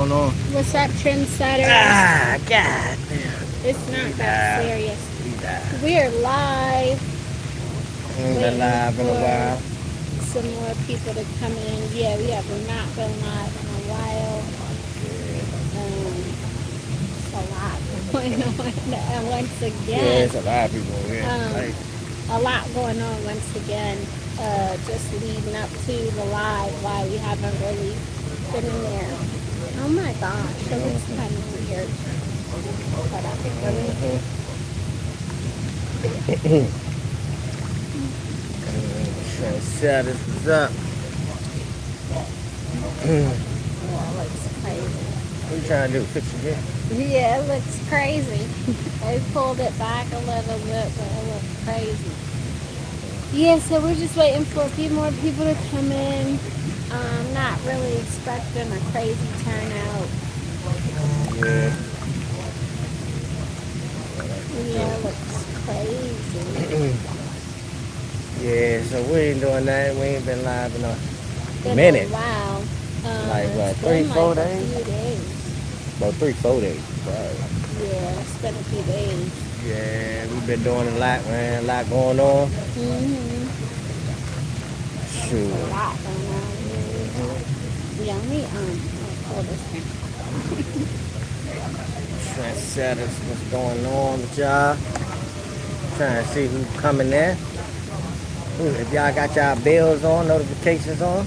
on? What's up, trendsetters? Ah, god damn. It's not that serious. We died. We're live, Ain't been waiting live in a while. for some more people to come in. Yeah, we have not been live in a while. It's a lot going on. And once Yeah, again, it's a lot of people here. a lot going on once again. Just leading up to the live, why we haven't really been in there. Oh my gosh, it looks kind of weird. Hold on. Set this up. Oh, it looks crazy. What you trying to do? Fix it here? Yeah, it looks crazy. They pulled it back a little bit, but it looks crazy. Yeah, so we're just waiting for a few more people to come in. Not really expecting a crazy turnout. Yeah. Yeah, it looks crazy. Yeah, so we ain't doing that. We ain't been live in a Been minute. a while. Like what, It's 3, been 4 like days? a few days. About 3, 4 days. Right. Yeah, it's been a few days. Yeah, we've been doing a lot, man. A lot going on. Mm-hmm. Shoot. A lot going on. Yeah, let me pull this thing. Trendsetters, what's going on with y'all? Trying to see who's coming in. If y'all got y'all bells on, notifications on.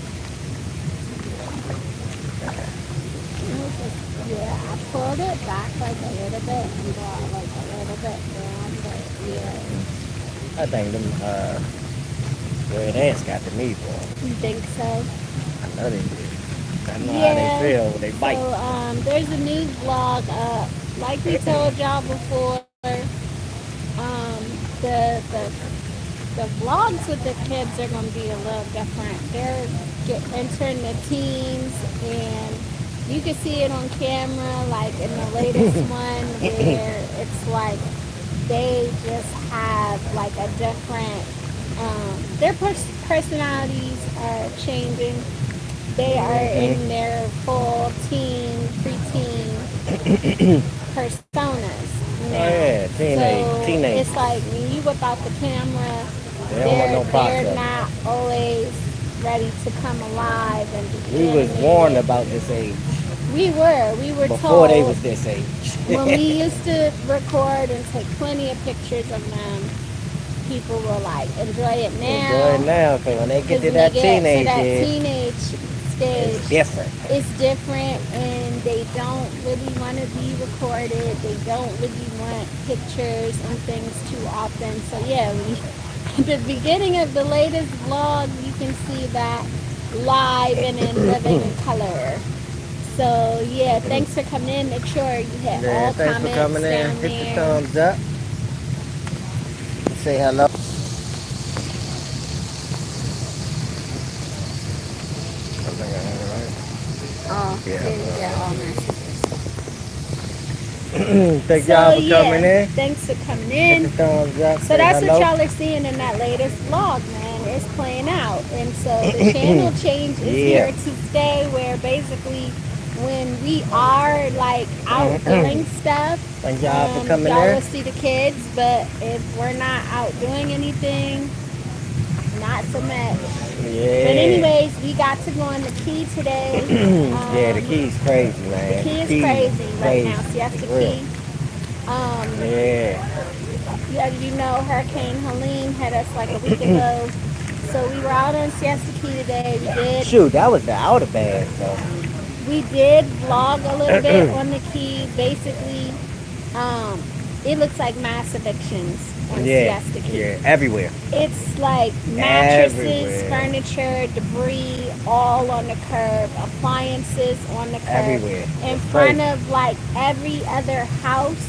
Yeah, I pulled it back like a little bit and brought like a little bit down, but yeah. I think them red ants got the knee for them. You think so? I know they do. I know how they feel when they bite. So there's a new vlog up. Like we told y'all before, the vlogs with the kids are gonna be a little different. They're entering the teens, and you can see it on camera, like in the latest one, where it's like they just have like a different. Their personalities are changing. They are in their full teen, preteen personas now. Oh yeah, teenage. It's like when you whip out the camera, They don't want no parts of they're it. not always ready to come alive and be We was animated. warned about this age We were before told they was this age. when we used to record and take plenty of pictures of them. People will like enjoy it now. Enjoy it now, because when they get to When that they get teenage to that years, teenage stage, it's different. it's different, and they don't really want to be recorded. They don't really want pictures and things too often. So yeah, at the beginning of the latest vlog, you can see that live and in living color. So yeah, thanks for coming in. Make sure you hit all Thanks comments for coming in. down Hit the there. thumbs up. Say hello. Oh, Yeah. there you go. All messages. Thank y'all for coming in. Thanks for coming Hit in. the thumbs up. So Say that's hello. what y'all are seeing in that latest vlog, man. It's playing out. And so the channel change is here to stay, where basically when we are like out doing stuff, Thank y'all for coming y'all in. will see the kids, but if we're not out doing anything, not so much. Yeah. But anyways, we got to go on the key today. Yeah, the key's crazy, man. The key is crazy right now. SiestaKey. Yeah. You know, Hurricane Helene hit us like a week ago. So we were out on SiestaKey today. Shoot, that was the outer bag, though. We did vlog a little bit on the key. Basically, it looks like mass evictions on SiestaKey. Yeah, everywhere. It's like mattresses, Everywhere. furniture, debris, all on the curb, appliances on the curb. Everywhere. In It's front crazy. of like every other house,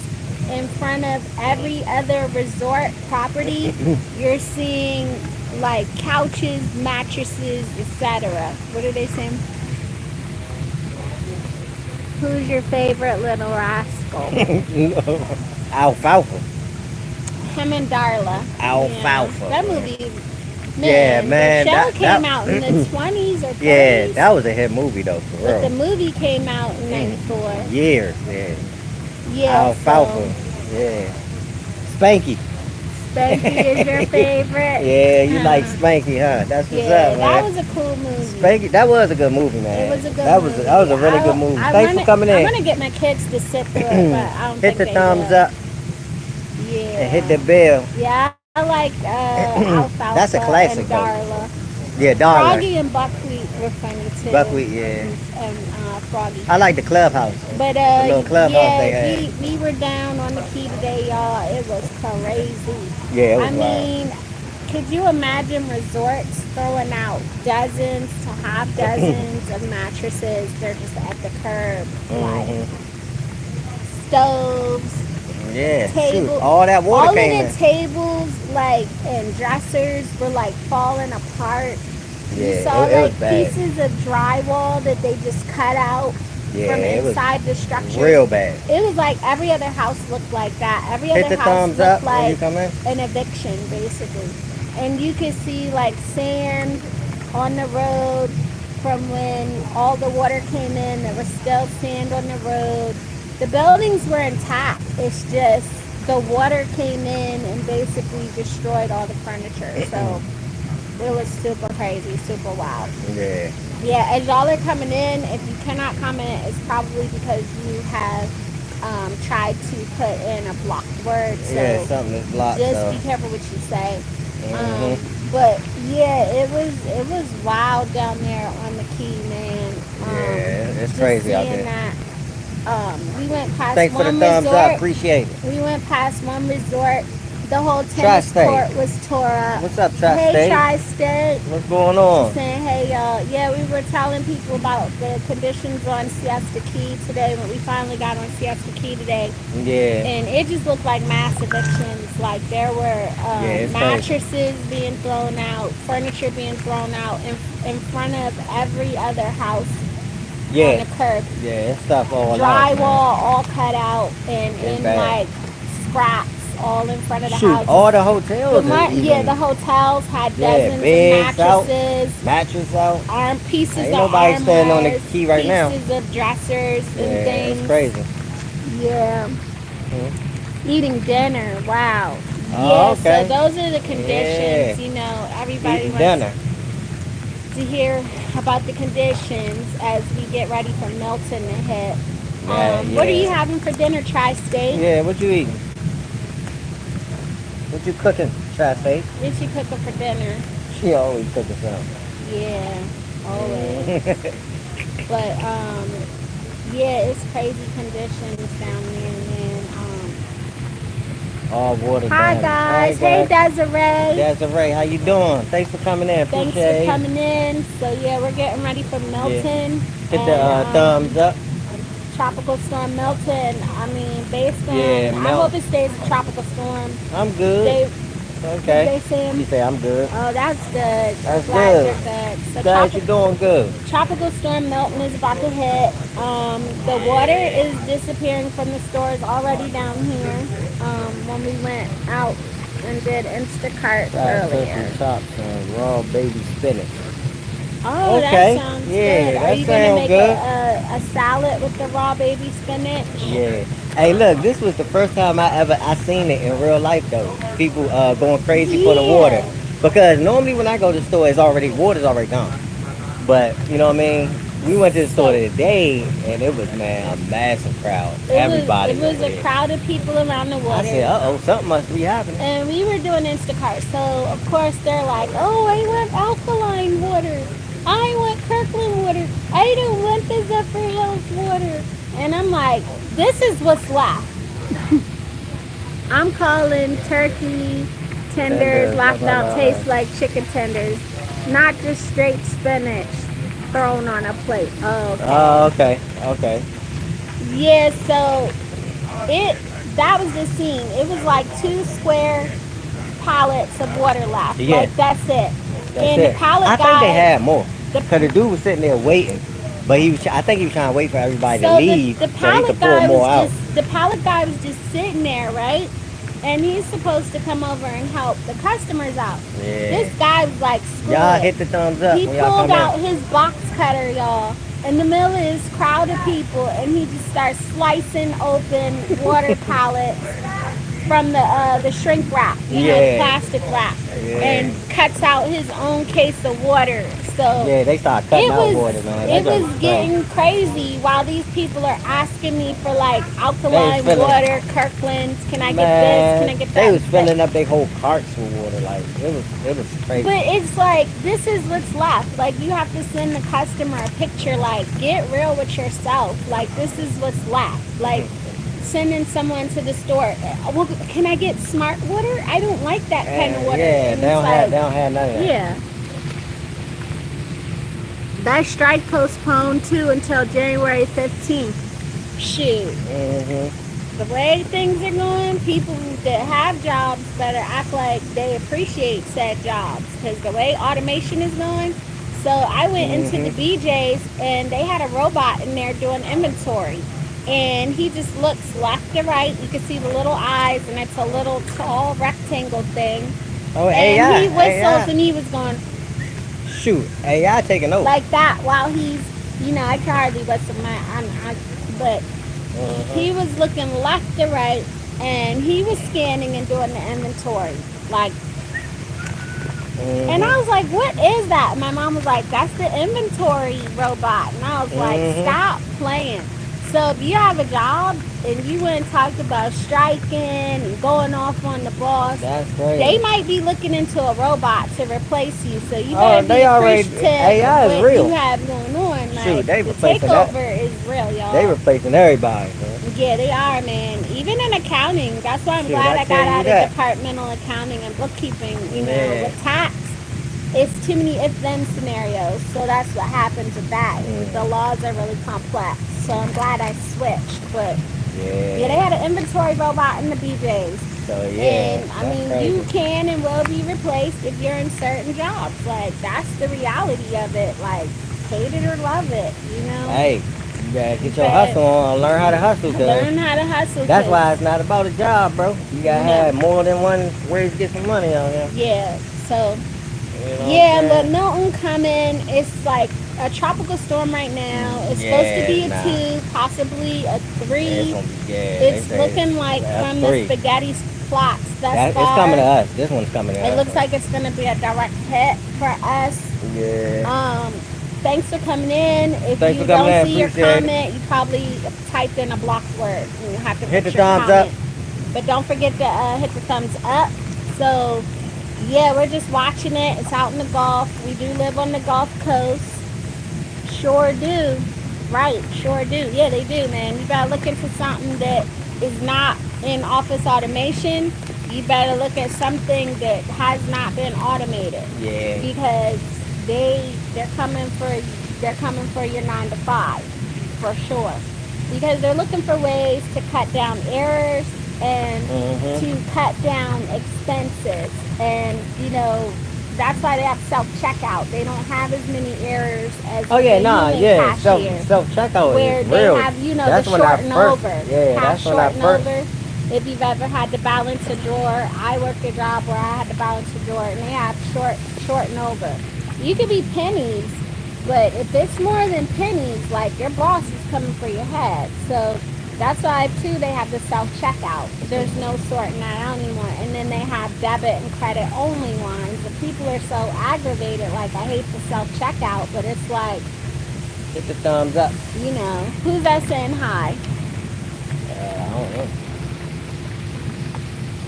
in front of every other resort property, you're seeing like couches, mattresses, etc. What are they saying? Who's your favorite little rascal? Alfalfa. Him and Darla. Alfalfa. Yeah, that movie Yeah, man, The show that- came that- out in the 20s or 30s. Yeah, that was a hit movie though, for But the real. movie came out in 94. Years, yeah. Yeah, Alfalfa, yeah. Spanky. Spanky is your favorite? Yeah, you like Huh. Spanky, huh? That's what's Yeah, up, man. that was a cool movie. Spanky, that was a good movie, man. It was a good that movie. that was a really good movie. Thanks for coming I'm in. gonna get my kids to sit through it, but I don't Hit think the they thumbs will. up Yeah. and hit the bell. Yeah, I like Alfalfa. That's a classic, and though. Darla. Yeah, darling. Froggy and Buckwheat were funny too. Buckwheat, yeah. And Froggy. I like the clubhouse. But The little clubhouse they yeah, had. we were down on the key today, y'all. It was crazy. Yeah, it was I wild. mean, could you imagine resorts throwing out dozens to half dozens of mattresses? They're just at the curb, like Mhm. stoves, Yeah, shoot. table. All that water all came of in. the tables, like and dressers, were like falling apart. Yeah, You saw it was like bad. pieces of drywall that they just cut out Yeah, from it was inside the structure. real bad. It was like every other house looked like that. Every Hit other the house thumbs looked up when you like come in. an eviction, basically. And you could see like sand on the road from when all the water came in. There was still sand on the road. The buildings were intact. It's just the water came in and basically destroyed all the furniture. So it was super crazy, super wild. Yeah. Yeah, as y'all are coming in, if you cannot comment, it's probably because you have tried to put in a blocked word. So Yeah, something that's blocked. just So. be careful what you say. Mhm. But yeah, it was wild down there on the key, man. Yeah, it's just crazy out seeing there. that. We went past Thanks for the one thumbs resort. up. Appreciate it. We went past one resort. The whole tennis Tri-State. court was tore up. What's up, Hey, Tri-State? Tri-State. What's going on? Saying, hey, y'all. Yeah, we were telling people about the conditions on SiestaKey today when we finally got on SiestaKey today. Yeah. And it just looked like mass evictions. Like there were it's mattresses being thrown out, furniture being thrown out in front of every other house on Yeah. the curb. Yeah, it's stuff all out. Drywall man. all cut out and It's in bad. like scraps all in front of the Shoot, houses. all the hotels. The is even- yeah, the hotels had Yeah, dozens beds of out. mattresses, mattress out. arm pieces Ain't of nobody armors, standing on the key right now. pieces of dressers Yeah, and things. it's crazy. Yeah. Eating dinner. Wow. Oh, okay. So those are the conditions. You know, everybody Eating wants dinner. to hear about the conditions as we get ready for Milton to hit. Yeah, What are yeah. you having for dinner? Tri-State? Yeah, what you eating? What you cooking, Tri-State? What you cooking for dinner? She always cooking something. Yeah, always. But yeah, it's crazy conditions down there, man. All water Hi down. guys, hey Desiree. Desiree, how you doing? Thanks for coming in. Thanks Appreciate for it. coming in. So yeah, we're getting ready for Milton. Hit the And, thumbs up. Tropical storm Milton. I mean, based on, Yeah, I Mel- hope it stays a tropical storm. I'm good. They Okay. say, She say I'm good. oh, that's good. That's Glad good. you're good. So Glad you're doing good. Tropical storm Milton is about to hit. The water is disappearing from the stores already down here. When we went out and did Instacart Fried earlier. turkey chops and raw baby spinach. Oh, Okay. that sounds Yeah, good. Are that you gonna sound make good. a salad with the raw baby spinach? Yeah. Hey, look, this was the first time I seen it in real life though. People going crazy for the Yeah. water, because normally when I go to the store, water's already gone. But you know what I mean. We went to the store today, and it was, man, a massive crowd. Everybody. It was over a there. crowd of people around the water. I said, uh-oh, something must be happening. And we were doing Instacart, so of course they're like, oh, I want alkaline water. I want Kirkland water. I don't want the Zephyr Hills water. And I'm like, this is what's left. I'm calling turkey tenders, locked out, taste like chicken tenders, not just straight spinach thrown on a plate. Oh, okay. Oh, okay, okay. Yeah, so that was the scene. It was like 2 square pallets of water left. Yeah. Like that's it. That's and it. the pallet I guy, think they had more, the- because the dude was sitting there waiting, but I think he was trying to wait for everybody to so leave the so he pallet could pour guy more was out. just the pallet guy was just sitting there, right? and he's supposed to come over and help the customers out. Yeah. This guy was like, screw Y'all it. hit the thumbs up He when y'all pulled come out in. his box cutter, y'all. In the middle of this crowd of people, and he just starts slicing open water pallets from the shrink wrap, the Yeah. plastic wrap, Yeah. and cuts out his own case of water. So Yeah, they start cutting out water, man. it That was just getting crazy while these people are asking me for like alkaline filling- water, Kirkland's. Can I get Man, this? Can I get that? they was filling up their whole carts with water. Like it was crazy. But it's like, this is what's left. Like, you have to send the customer a picture, like, get real with yourself. Like, this is what's left. Like, sending someone to the store, well, can I get smart water? I don't like that kind of water. Yeah, And they don't it's have like, none of that. yeah. That strike postponed, too, until January 15th. Shoot. Mm-hmm. The way things are going, people that have jobs better act like they appreciate said jobs, because the way automation is going. So I went into the BJ's, and they had a robot in there doing inventory, and he just looks left to right. You can see the little eyes, and it's a little tall rectangle thing. Oh, And AI. he whistles, and he was going Shoot, AI taking over. like that while he's, I can hardly whistle but he was looking left to right, and he was scanning and doing the inventory. Like, and I was like, what is that? And my mom was like, that's the inventory robot. And I was like, stop playing. So if you have a job and you went and talked about striking and going off on the boss, That's crazy. they might be looking into a robot to replace you. So you better be appreciative AI of is what real. you have going on. Like, Shoot, they the replacing takeover is real, y'all. They replacing everybody, man. Yeah, they are, man. Even in accounting. That's why I'm Shoot, glad I I got tell you out that. of departmental accounting and bookkeeping. Yeah. With tax, it's too many if-then scenarios. So that's what happens with that. The laws are really complex. So I'm glad I switched. But yeah, they had an inventory robot in the BJ's. So And I mean, crazy. you can and will be replaced if you're in certain jobs. Like, that's the reality of it. Like, hate it or love it, Hey, you gotta get your hustle on. Learn how to hustle. Learn how to hustle. That's why it's not about a job, bro. You gotta have more than one way to get some money on there. Yeah. So. You know Yeah, what I'm but saying? Milton coming. It's like a tropical storm right now. It's supposed to be a 2, possibly a 3. It's gonna be, It's looking like from the spaghetti plots thus far. It's coming to us. This one's coming to us. It looks like it's going to be a direct hit for us. Yeah. Thanks for coming in. If Thanks you for coming don't in. see your Appreciate it. comment, you probably typed in a block word. And you have to Hit put the your thumbs comment. up. But don't forget to hit the thumbs up. So, yeah, we're just watching it. It's out in the Gulf. We do live on the Gulf Coast. Sure do. Right, sure do. Yeah, they do, man. You gotta look into something that is not in office automation. You better look at something that has not been automated. Yeah. Because they're coming for your 9 to 5, for sure. Because they're looking for ways to cut down errors and to cut down expenses. And, that's why they have self-checkout. They don't have as many errors as cashier. Self-checkout where is they real. have, That's the when I short and first- over. Yeah, that's when I short and first- over. If you've ever had to balance a drawer, I worked a job where I had to balance a drawer, and they have short and over. You could be pennies, but if it's more than pennies, like, your boss is coming for your head. So that's why, too, they have the self-checkout. There's no sorting that out anymore. And then they have debit and credit only ones. The people are so aggravated, like, I hate the self-checkout, but it's like, Hit the thumbs up. who's that saying hi? I don't know.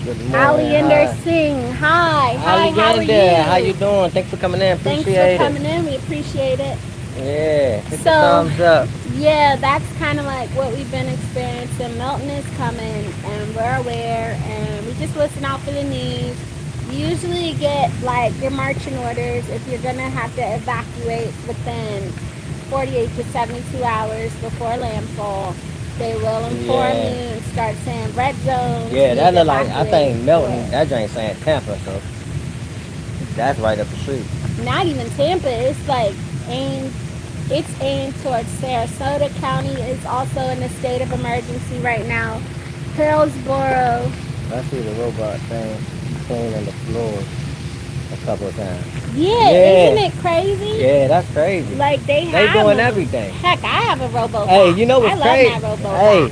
Good morning. Aliender Singh, hi. Hi, how are you? How you doing? Thanks for coming in. Thanks Appreciate for coming in. We appreciate it. Yeah. Hit the So- thumbs up. Yeah, that's kind of like what we've been experiencing. Milton is coming, and we're aware, and we just listen out for the news. You usually get, like, your marching orders if you're going to have to evacuate within 48 to 72 hours before landfall. They will inform you and start saying red zone. Yeah, that look like, I think Milton, that ain't saying Tampa, so that's right up the street. Not even Tampa. It's like it's aimed towards Sarasota County. Is also in a state of emergency right now. Hillsborough, I see the robot thing cleaning the floor a couple of times. Yeah, Yeah. isn't it crazy? Yeah, that's crazy. Like they They have doing 'em. everything. Heck, I have a robot. Hey, you know I what's love crazy? my robot. Hey,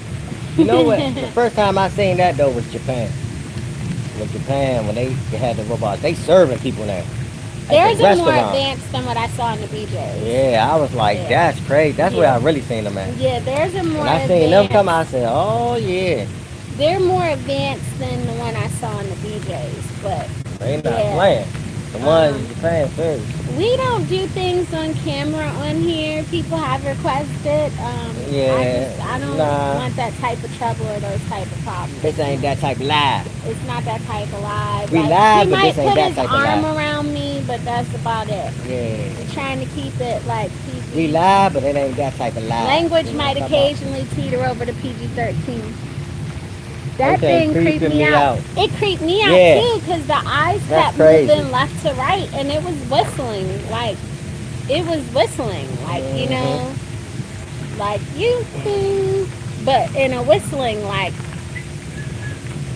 you know what? The first time I seen that though was Japan. With Japan, when they had the robots, they serving people now. Theirs the are more restaurant. advanced than what I saw in the BJ's. Yeah, I was like, Yeah. that's crazy. That's where I really seen them at. Yeah, theirs are more When I seen them advanced. come, I said, oh yeah, They're more advanced than the one I saw in the BJ's, but they not yeah. playing. The ones in Japan serving. We don't do things on camera on here. People have requested. Yeah, I don't nah. want that type of trouble or those type of problems. This ain't that type of live. It's not that type of live. We Like, live, he but might this ain't put that his type of arm live. around me, but that's about it. Yeah, We're trying to keep it like PG. we live, but it ain't that type of live. Language You know might what I'm talking about? occasionally teeter over to PG-13. That Okay, thing creeped creeping me me out. out. It creeped me out Yeah. too, because the eyes That's kept crazy. moving left to right, and it was whistling. Like, it was whistling. Like, you know, like, yoo-hoo, but in a whistling, like,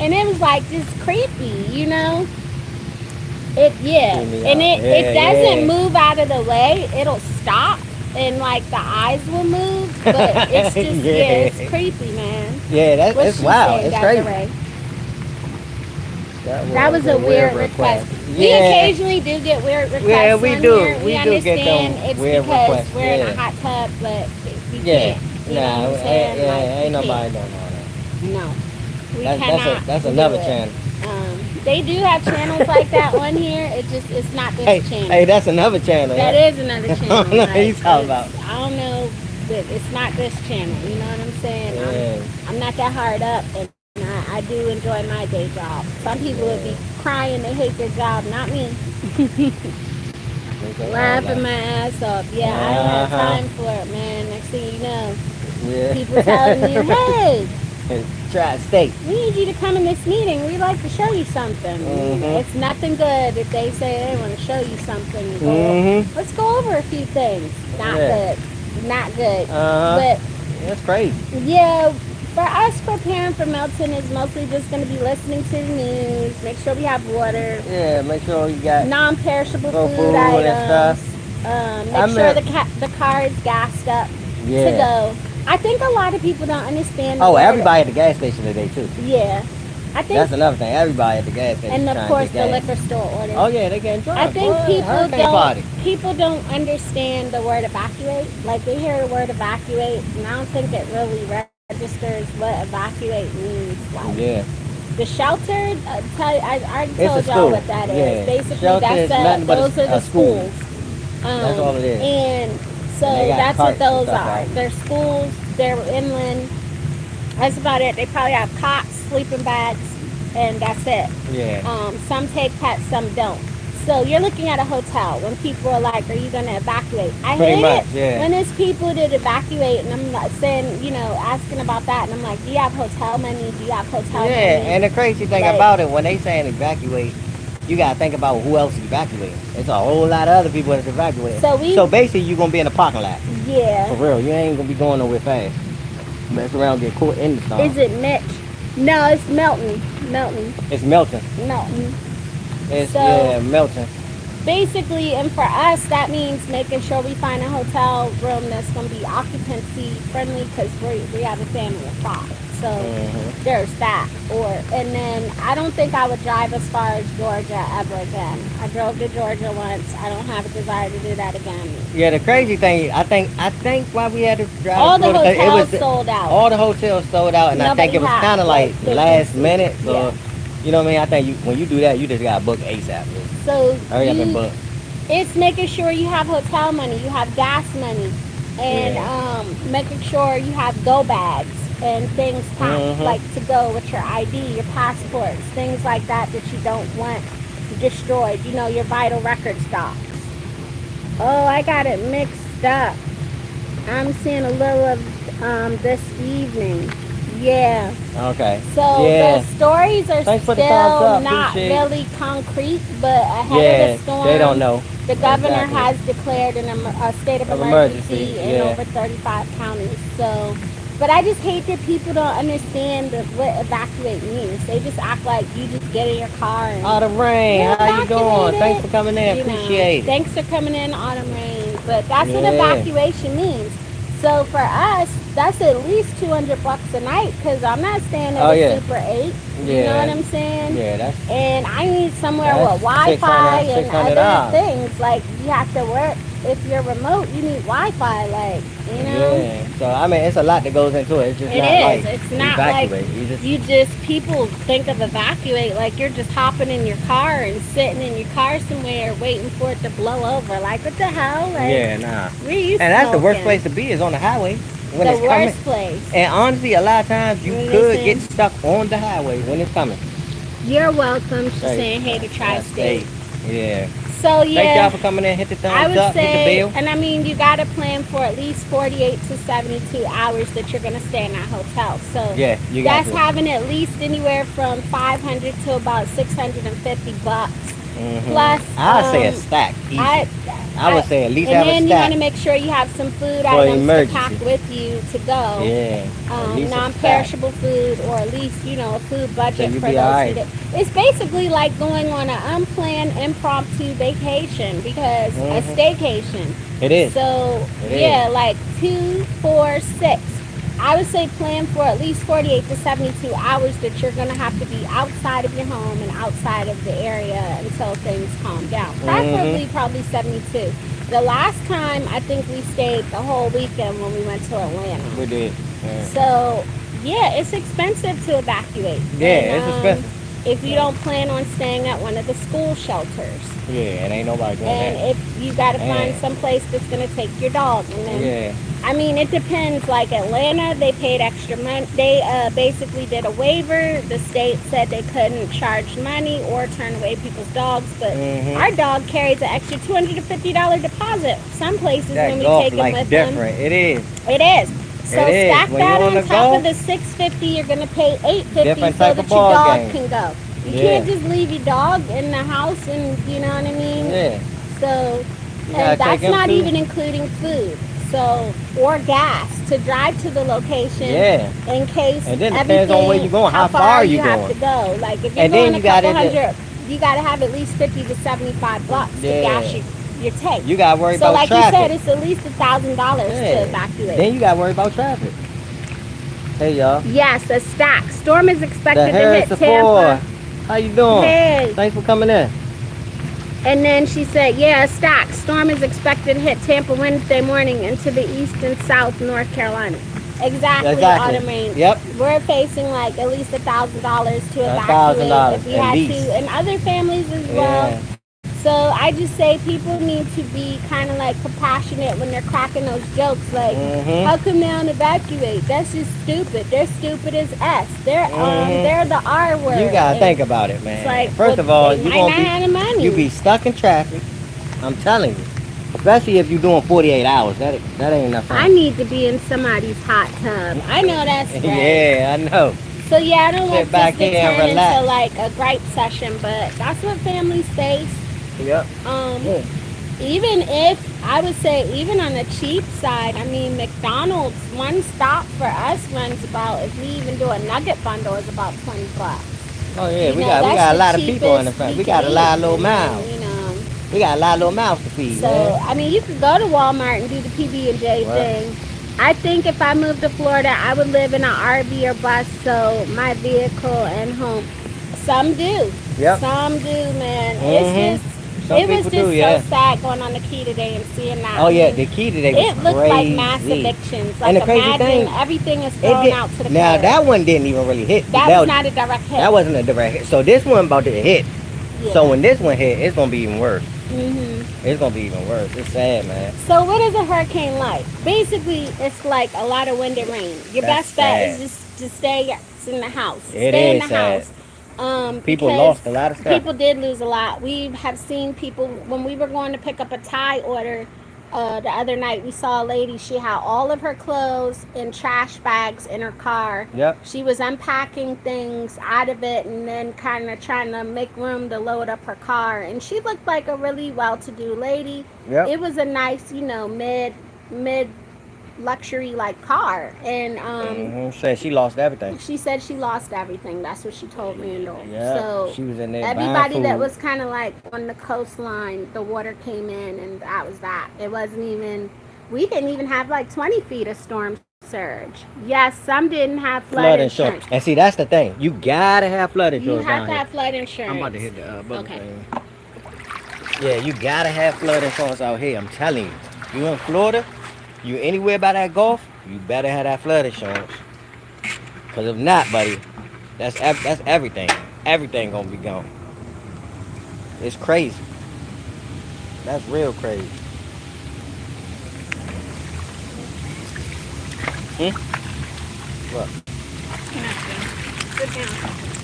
and it was like just creepy, you know? It, yeah. Creep me And out. it Yeah, doesn't yeah. move out of the way. It'll stop, and like the eyes will move, but it's just, Yeah. it's creepy, man. Yeah, that's What it's you wild. saying, It's crazy. Desiree? That That was a weird request. We Yeah. occasionally do get weird requests. Yeah, we on do. Here. We do get understand them it's weird because requests, we're in yeah. a hot tub, but we Yeah. can't. You know Nah, what I'm saying? yeah, Like, ain't we nobody can't. doing all that. No, we That's cannot. that's do another it. channel. They do have channels like that on here. It's not this Hey, channel. hey, that's another channel. That yeah. is another I channel. don't know what you Like, talking about. I don't know, but it's not this channel. You know what I'm saying? Yeah. I'm not that hard up, and I do enjoy my day job. Some people would be crying they hate their job, not me. Laughing my ass off. Yeah, I don't have time for it, man. Next thing you know, Yeah. people telling you, hey, Try to stay. we need you to come in this meeting. We'd like to show you something. It's nothing good if they say they want to show you something. You go, let's go over a few things. Not Yeah. good. Not good. But that's crazy. Yeah, for us preparing for Milton is mostly just going to be listening to the news. Make sure we have water. Yeah, make sure you got Non-perishable food food and items. stuff. Make sure the car is gassed up to go. I think a lot of people don't understand. Oh, everybody at the gas station today too. Yeah, I think That's another thing. Everybody at the gas station. and of trying course to the get gas. liquor store orders. Oh yeah, they can't drive. I think Boy, people don't understand the word evacuate. Like they hear the word evacuate, and I don't think it really registers what evacuate means. Like Yeah. the shelter, I already It's a told y'all school. what that is. Yeah. Basically, Shelter is that's nothing but those are the a school. schools. That's all it is. And so And they got that's what carts and those stuff are. out. They're schools. They're inland. That's about it. They probably have cots, sleeping bags, and that's it. Yeah. Some take pets, some don't. So you're looking at a hotel when people are like, are you going to evacuate? I Pretty hate much, it yeah. when it's people that evacuate, and I'm not saying, you know, asking about that, and I'm like, do you have hotel money? Do you have hotel money? Yeah, and the crazy thing Like- about it, when they saying evacuate, you gotta think about who else is evacuating. It's a whole lot of other people that's evacuating. So basically, you're gonna be in the parking lot. Yeah. For real, you ain't gonna be going nowhere fast. Mess around, get caught in the storm. Is it Mitch? No, it's Milton. It's Milton. It's So- Milton. Basically, and for us, that means making sure we find a hotel room that's going to be occupancy friendly because we have a family of 5. So there's that. And then I don't think I would drive as far as Georgia ever again. I drove to Georgia once. I don't have a desire to do that again. Yeah, the crazy thing, I think why we had to drive. All the to Florida, 'cause hotels sold out. All the hotels sold out, and I think it was Nobody kind of had, like like, last vacancy. minute. So Yeah. you know what I mean? I think when you do that, you just gotta book ASAP. So Hurry up and book. it's making sure you have hotel money, you have gas money, and making sure you have go bags and things packed, like to go with your ID, your passports, things like that you don't want destroyed. You know, your vital records docs. Oh, I got it mixed up. I'm seeing a little of this evening. Yeah. Okay. So the stories are Thanks for the still thumbs up. not Appreciate it. really concrete, but ahead of the storm, they don't know. the governor Exactly. has declared a state of Of emergency emergency, in yeah. over 35 counties. So But I just hate that people don't understand what evacuate means. They just act like you just get in your car and Autumn Rain, you're how you doing? Thanks evacuated. for coming in. You know, Appreciate it. thanks for coming in, Autumn Rain. But that's what Yeah. evacuation means. So for us, that's at least $200 a night because I'm not staying at Oh, a yeah. Super 8. You know Yeah. what I'm saying? Yeah, that's And I need somewhere That's with Wi-Fi and $600 other things. Like you have to work. If you're remote, you need Wi-Fi. Like you know. Yeah. So I mean, it's a lot that goes into it. It's just It not is. like It's not like evacuate. you just people think of evacuate like you're just hopping in your car and sitting in your car somewhere waiting for it to blow over. Like what the hell? Like Yeah, nah. where you And that's the worst smoking? place to be is on the highway when The it's coming. worst place. And honestly, a lot of times you Well, could get listen. stuck on the highway when it's coming. You're welcome. She's Right. saying hey to Tri-State. Yeah. So Thank y'all yeah. for coming in. Hit the I thumbs would up. Hit the say, bell. and I mean, you got to plan for at least 48 to 72 hours that you're going to stay in that hotel. So Yeah, you got that's to. having at least anywhere from 500 to about $650. Mm-hmm. Plus, I'd say a stack. Easy. I would say at least have and a then you stack. want to make sure you have some food For items emergency. to pack with you to go. Yeah. At least a Non-perishable food, or at least a food budget you for be those. alright. It's basically like going on an unplanned, impromptu vacation because a Mhm. staycation. It is. So It yeah, is. like 2, 4, 6. I would say plan for at least 48 to 72 hours that you're going to have to be outside of your home and outside of the area until things calm down. Preferably probably 72. The last time I think we stayed the whole weekend when we went to Atlanta. We did. Yeah. So yeah, it's expensive to evacuate. Yeah, And, it's expensive. If you don't plan on staying at one of the school shelters. Yeah, and ain't nobody doing And that. if you got to find Yeah. some place that's going to take your dog. And then, Yeah. I mean, it depends. Like Atlanta, they paid extra money. They basically did a waiver. The state said they couldn't charge money or turn away people's dogs. But our dog carries an extra $250 deposit. Some places That when we golf take him like with different. them, It is. it is. So It is. stack When you that wanna on top go, of the $650. You're gonna pay $850 different so type that of your ball dog game. can go. You Yeah. can't just leave your dog in the house, and you know what I mean. Yeah. So, You gotta and that's take him not too. even including food. So, or gas to drive to the location. Yeah. In case And then it depends on where you're going, how far you have going. to go. Like if you're And then going you a couple gotta- hundred, you gotta have at least $50 to $75 to Yeah. gas your tank. You gotta worry So about like traffic. you said, it's at least $1,000 to Yeah. evacuate. Then you gotta worry about traffic. Hey y'all. Yes, a stack. Storm is The expected to Harris hit the Tampa. 4. How you doing? Hey. Thanks for coming in. And then she said, yeah, a stack. Storm is expected to hit Tampa Wednesday morning into the east and south North Carolina. Exactly. Autumn Rain. Yep. We're facing like at least $1,000 to $1,000 evacuate if we at had least. to, and other families as well. Yeah. So I just say people need to be kind of like compassionate when they're cracking those jokes. Like, how come they don't evacuate? That's just stupid. They're stupid as S. They're the R word. You gotta And think about it, man. it's like, First well, of all, they you might gonna not have the money. you be stuck in traffic. I'm telling you, especially if you're doing 48 hours. That ain't enough. I need to be in somebody's hot tub. I know that's right. Yeah, I know. So yeah, I don't want Sit back this to here and turn relax. into like a gripe session, but that's what families face. Yep. Even if I would say, even on the cheap side, I mean McDonald's one stop for us runs about, if we even do a nugget bundle, is about $20. Oh yeah, You we know, got that's a the lot of people in the cheapest front. We we got a can lot of eat, little and mouths. then, We got a lot of little mouths to feed, so man. I mean, you could go to Walmart and do the PB&J Right. thing. I think if I moved to Florida, I would live in an RV or bus, so my vehicle and home. Some do. Yep. Some do, man. Mhm. It's just, Some it was people just do, yeah. so sad going on the key today and seeing that. Oh I yeah, mean, the key today was it looked crazy. like mass evictions. Like And the crazy imagine thing, everything is It thrown did, out to the now curb. that one didn't even really hit. That was not a direct hit. That wasn't a direct hit. So this one about to hit. Yeah. So when this one hit, it's gonna be even worse. Mhm. It's gonna be even worse. It's sad, man. So what is a hurricane like? Basically, it's like a lot of wind and rain. Your That's best bet sad. is just to stay in the house. It Stay in is the sad. house. People Because lost a lot of stuff. People did lose a lot. We have seen people, when we were going to pick up a Thai order the other night, we saw a lady. She had all of her clothes in trash bags in her car. Yep. She was unpacking things out of it and then kind of trying to make room to load up her car. And she looked like a really well-to-do lady. Yep. It was a nice, mid luxury like car, and Said she lost everything. she said she lost everything. That's what she told Randall. Yeah, So she was in there buying everybody that food. was kind of like on the coastline, the water came in, and that was that. It wasn't even. We didn't even have like 20 feet of storm surge. Yes, some didn't have flood Flood insurance. insurance. And see, that's the thing. You gotta have flood You insurance have down to here. have flood insurance. I'm about to hit the button Okay. thing. Yeah, you gotta have flood insurance out here. I'm telling you. You in Florida, you anywhere by that Gulf, you better have that flood insurance. Cause if not, buddy, that's everything. Everything gonna be gone. It's crazy. That's real crazy. Hmm? What? Sit down.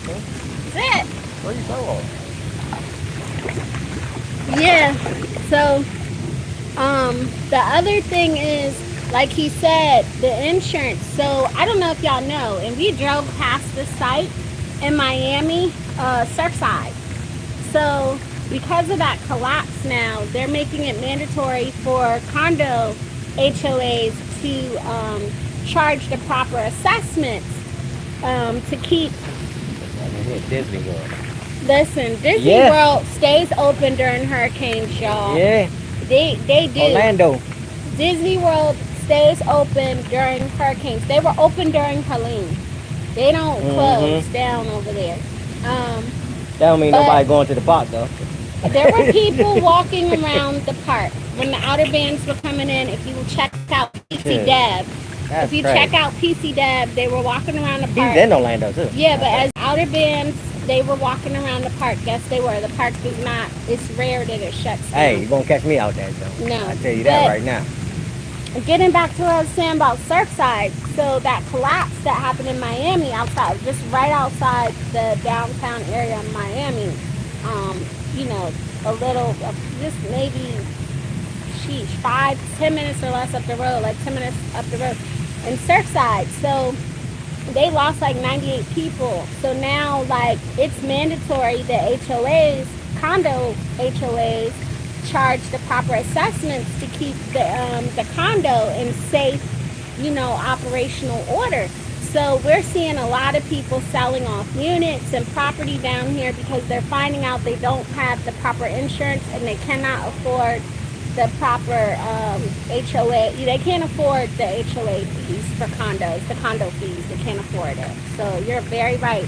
Hmm? Sit. Where you going? Yeah. So, the other thing is, like he said, the insurance. So I don't know if y'all know, and we drove past the site in Miami, Surfside. So because of that collapse now, they're making it mandatory for condo HOAs to charge the proper assessments to keep. Disney World. Listen, Disney World stays open during hurricanes, y'all. Yeah. They do. Orlando. Disney World stays open during hurricanes. They were open during Helene. They don't close down over there. That don't mean nobody going to the park though. There were people walking around the park when the outer bands were coming in. If you check out PC Deb, That's if you crazy. check out PC Deb, they were walking around the park. He's in Orlando too. Yeah, but as outer bands, they were walking around the park. Yes, they were. The park does not. It's rare that it shuts down. Hey, you gonna catch me out there though. No. I tell you that But right now. getting back to what I was saying about Surfside, so that collapse that happened in Miami outside, just right outside the downtown area of Miami, you know, a little, just maybe, 5-10 minutes or less up the road, like 10 minutes up the road in Surfside. So they lost like 98 people. So now, like, it's mandatory that HOAs, condo HOAs, charge the proper assessments to keep the condo in safe, operational order. So we're seeing a lot of people selling off units and property down here because they're finding out they don't have the proper insurance and they cannot afford the proper HOA. They can't afford the HOA fees for condos, the condo fees. They can't afford it. So you're very right.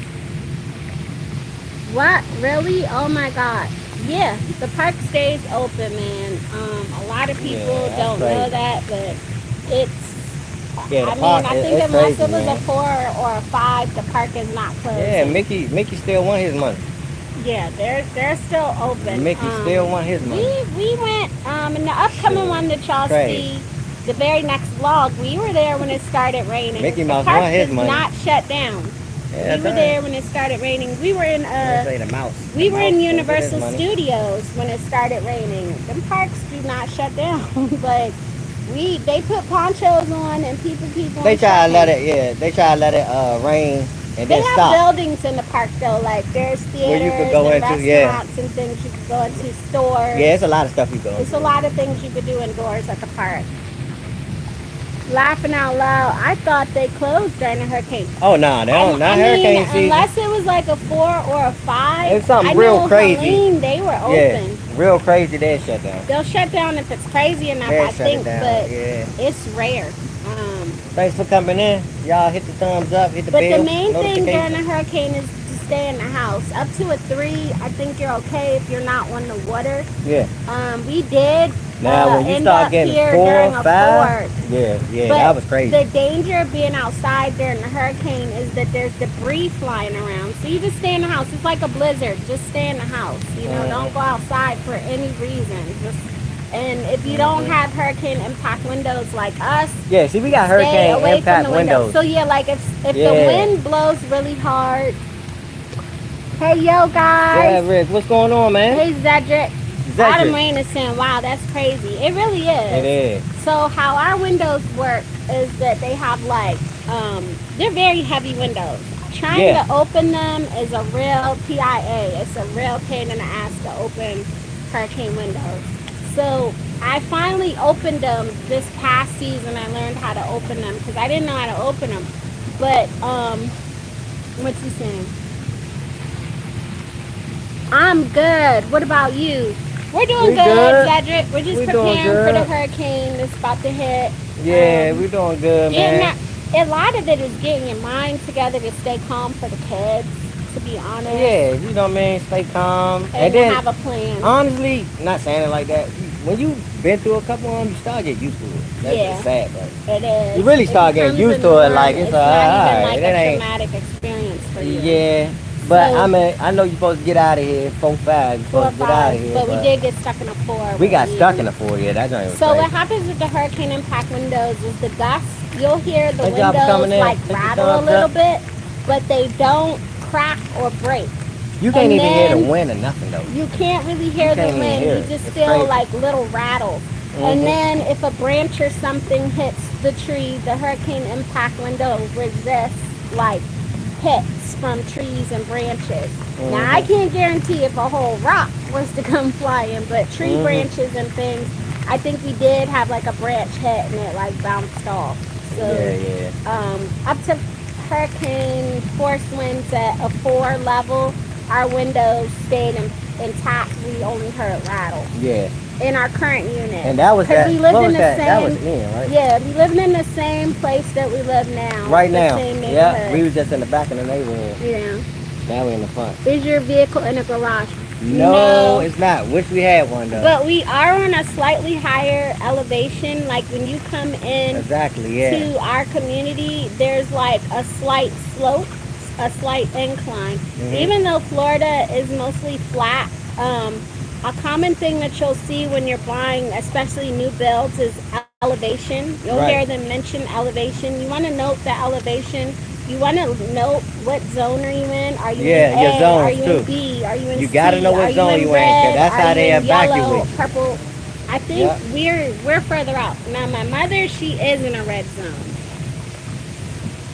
What? Really? Oh my God. Yeah, the park stays open, man. A lot of people don't know that, but it's. Yeah, I think unless it was a 4 or a 5, the park is not closed. Yeah, Mickey still want his money. Yeah, they're still open. Mickey still want his money. We went in the upcoming one that y'all see, the very next vlog. We were there when it started raining. Mickey Mouse the park want his is money. not shut down. Yeah, we were there when it started raining. We were in we were in Universal Studios when it started raining. Them parks do not shut down, but they put ponchos on and people They try to let it rain and they then have stop. buildings in the park though, like there's theaters where you could go and into, restaurants and things you could go into, stores. Yeah, it's a lot of stuff you go. It's a lot of things you could do indoors at the park. Laughing out loud, I thought they closed during a hurricane. Oh no, they don't. Not hurricane season. Unless it was like a 4 or a 5. It's something real crazy. Helene, they were open. Yeah, real crazy. They shut down. They'll shut down if it's crazy enough, I think, but it's rare. Thanks for coming in. Y'all hit the thumbs up, hit the bell. But the main thing during a hurricane is to stay in the house. Up to a 3, I think you're okay if you're not on the water. Yeah. We did. Now, when you start getting 4, 5, yeah, but that was crazy. The danger of being outside during the hurricane is that there's debris flying around. So you just stay in the house. It's like a blizzard. Just stay in the house. Don't go outside for any reason. And if you don't have hurricane impact windows like us, yeah, see, we got hurricane impact windows. So yeah, like if the wind blows really hard. Hey, yo, guys. Yeah, Rick, what's going on, man? Hey, Zedric. Autumn rain is saying, wow, that's crazy. It really is. It is. So how our windows work is that they have they're very heavy windows. Trying to open them is a real PIA. It's a real pain in the ass to open hurricane windows. So I finally opened them this past season. I learned how to open them because I didn't know how to open them. But what's he saying? I'm good. What about you? We're doing good, Cedric. We're just preparing for the hurricane that's about to hit. Yeah, we're doing good, man. A lot of it is getting your mind together to stay calm for the kids, to be honest. Yeah, you know what I mean? Stay calm. And then have a plan. Honestly, not saying it like that. When you've been through a couple of them, you start getting used to it. That's just sad, but it is. You really start getting used to it. Like it's not even like it a ain't traumatic experience for you. Yeah. But I mean, I know you're supposed to get out of here 4-5. You're supposed to get out of here. But we did get stuck in a 4. We got stuck in a 4, yeah. That's not even So what happens with the hurricane impact windows is the gusts, you'll hear the windows like rattle a little bit, but they don't crack or break. You can't even hear the wind or nothing, though. You can't really hear the wind. You just feel like little rattles. And then if a branch or something hits the tree, the hurricane impact window resists like hits from trees and branches. Now I can't guarantee if a whole rock was to come flying, but tree branches and things, I think we did have like a branch hit and it like bounced off. So up to hurricane force winds at a 4 level, our windows stayed intact. We only heard rattle. Yeah. In our current unit. And that was that. We lived in the that? Same, that was in, right? Yeah, we lived in the same place that we live now. Right now. Same yeah, we was just in the back of the neighborhood. Yeah. Now we in the front. Is your vehicle in a garage? No, it's not. Wish we had one though. But we are on a slightly higher elevation. Like when you come in to our community, there's like a slight slope, a slight incline. Even though Florida is mostly flat, a common thing that you'll see when you're buying, especially new builds, is elevation. You'll hear them mention elevation. You want to note the elevation. You want to note what zone are you in. Are you in A? Your zone are you too. in B? Are you in C? You got to know what zone you in, because that's how they evacuate. Yellow, purple. I think we're further out. Now my mother, she is in a red zone.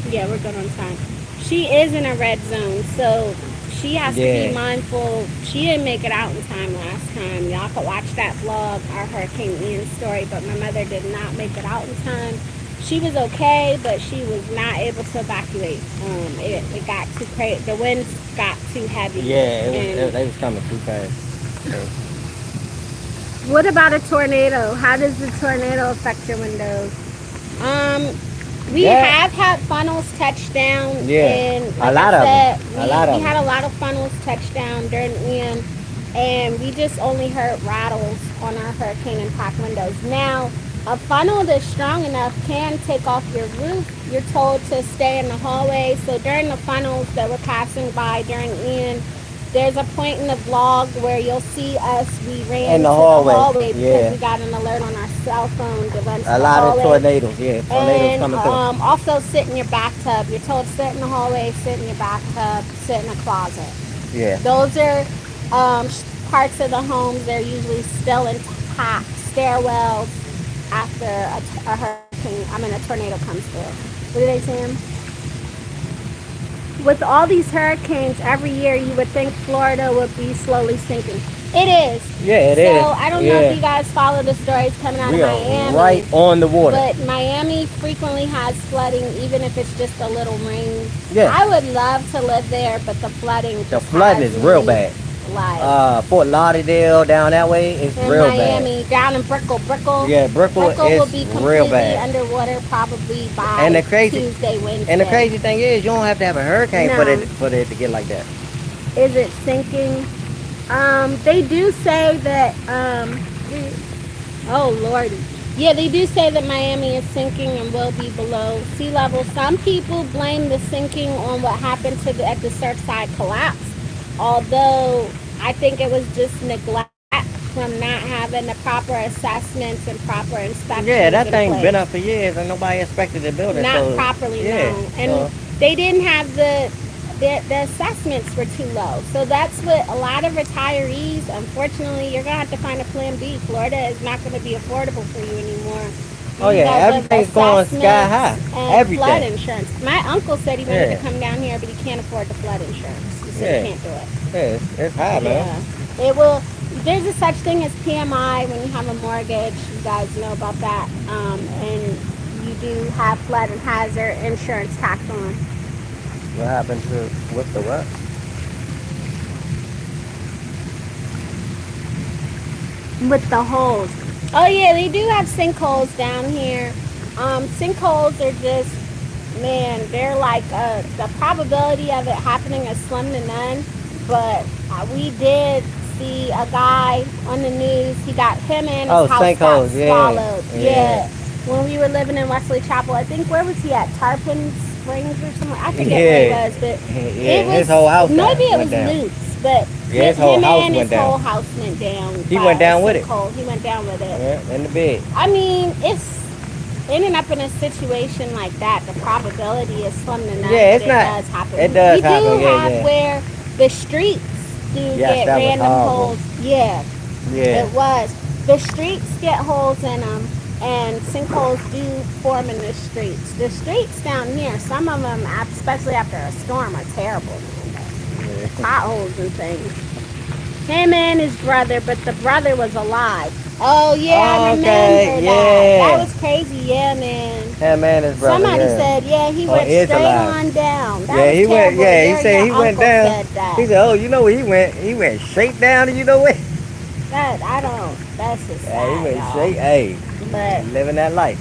Yeah, we're good on time. She is in a red zone, so she has to be mindful. She didn't make it out in time last time. Y'all could watch that vlog, our Hurricane Ian story, but my mother did not make it out in time. She was okay, but she was not able to evacuate. It got too crazy. The winds got too heavy. Yeah, they was coming too fast. What about a tornado? How does the tornado affect your windows? We have had funnels touch down. Yeah, and like a lot of them. We had a lot of funnels touch down during Ian, and we just only heard rattles on our hurricane impact windows. Now, a funnel that's strong enough can take off your roof. You're told to stay in the hallway. So during the funnels that were passing by during Ian, there's a point in the vlog where you'll see us. We ran in the hallway because we got an alert on our cell phone to run to a lot of tornadoes. Yeah, tornadoes coming through. Also sit in your bathtub. You're told to sit in the hallway, sit in your bathtub, sit in a closet. Yeah. Those are parts of the homes. They're usually still intact. Stairwells after a hurricane. A tornado comes through. What are they saying? With all these hurricanes every year, you would think Florida would be slowly sinking. It is. Yeah, it is. So I don't know if you guys follow the stories coming out of Miami. Right on the water. But Miami frequently has flooding, even if it's just a little rain. Yeah. I would love to live there, but the flooding is real bad. Like Fort Lauderdale down that way is real Miami, bad. down in Brickell. Yeah, Brickell will be completely real bad. underwater probably by Tuesday, Wednesday. And the crazy thing is, you don't have to have a hurricane for it to get like that. Is it sinking? They do say that. Oh Lordy. Yeah, they do say that Miami is sinking and will be below sea level. Some people blame the sinking on what happened at the Surfside collapse. Although I think it was just neglect from not having the proper assessments and proper inspections. Yeah, that thing's been up for years and nobody expected to build it. Not properly, no. And they didn't have the assessments were too low. So that's what a lot of retirees, unfortunately, you're going to have to find a plan B. Florida is not going to be affordable for you anymore. Everything's going sky high. Everything. Flood insurance. My uncle said he wanted to come down here, but he can't afford the flood insurance. He said he can't do it. Yeah, it's high, man. It will. there's a such thing as PMI when you have a mortgage. You guys know about that. And you do have flood and hazard insurance tacked on. What happened to with the what? With the holes. Oh yeah, they do have sinkholes down here. Sinkholes are just, man, they're like the probability of it happening is slim to none. But we did see a guy on the news. He got him and his house got swallowed. Yeah. When we were living in Wesley Chapel, I think, where was he at? Tarpon Springs or somewhere? I forget where he was, but it was, his whole house. Maybe it was Luke's, but his whole house went down. He went down with it. He went down with it. Yeah, in the bed. I mean, it's ending up in a situation like that. The probability is slim to none. Yeah, it's it not. Does happen. It does happen. We do have where the streets do get random holes. Yeah. Yeah. It was. The streets get holes in them. And sinkholes do form in the streets. The streets down here, some of them, especially after a storm, are terrible. Yeah. Potholes and things. Him and his brother, but the brother was alive. Oh, yeah, I remember that. That was crazy, yeah, man. Him and his brother, somebody said, yeah, he went straight on down. That was he terrible. went, he said he went down. He said, oh, you know where he went? He went straight down, and you know where? That's just sad. Yeah, he went straight, hey. But living that life.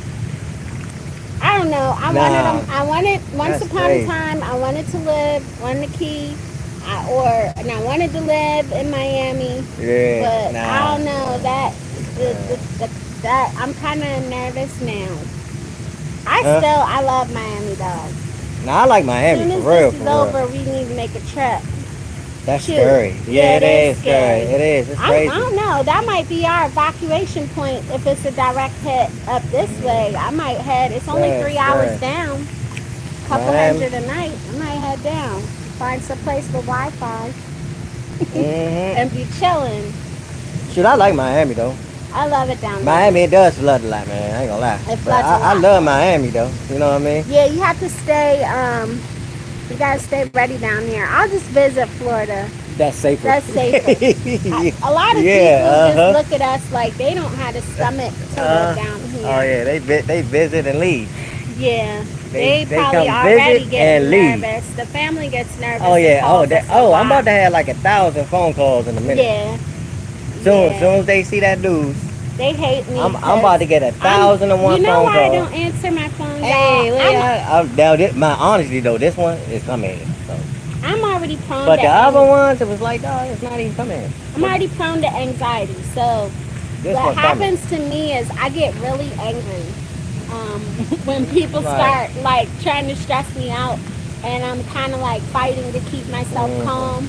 I don't know. I wanted once upon a time. I wanted to live on the Key, and I wanted to live in Miami. Yeah, but I don't know that I'm kind of nervous now. I love Miami though. Nah, I like Miami for real. As soon as this is over, we need to make a trip. That's scary. Yeah, it is scary. It is. It's crazy. I don't know. That might be our evacuation point if it's a direct hit up this way. I might head. It's only 3 hours down. Couple hundred a night. I might head down. Find some place with Wi-Fi. And be chilling. Shoot, I like Miami though. I love it down there. Miami, it does flood a lot, man. I ain't gonna lie. It floods a lot. I love Miami though. You know what I mean? Yeah, you have to stay. You gotta stay ready down here. I'll just visit Florida. That's safer. A lot of people just look at us like they don't have the stomach to live down here. Oh yeah, they visit and leave. Yeah, they probably already get nervous. The family gets nervous. Oh yeah. I'm about to have like 1,000 phone calls in a minute. Yeah. Soon as they see that news. They hate me. I'm about to get 1,001 phone calls. You know why I don't answer my phone? Hey, honestly though, this one is coming. So. I'm already prone. But the other ones, it was like, no, it's not even coming. I'm already prone to anxiety. So what happens to me is I get really angry when people start like trying to stress me out, and I'm kind of like fighting to keep myself calm.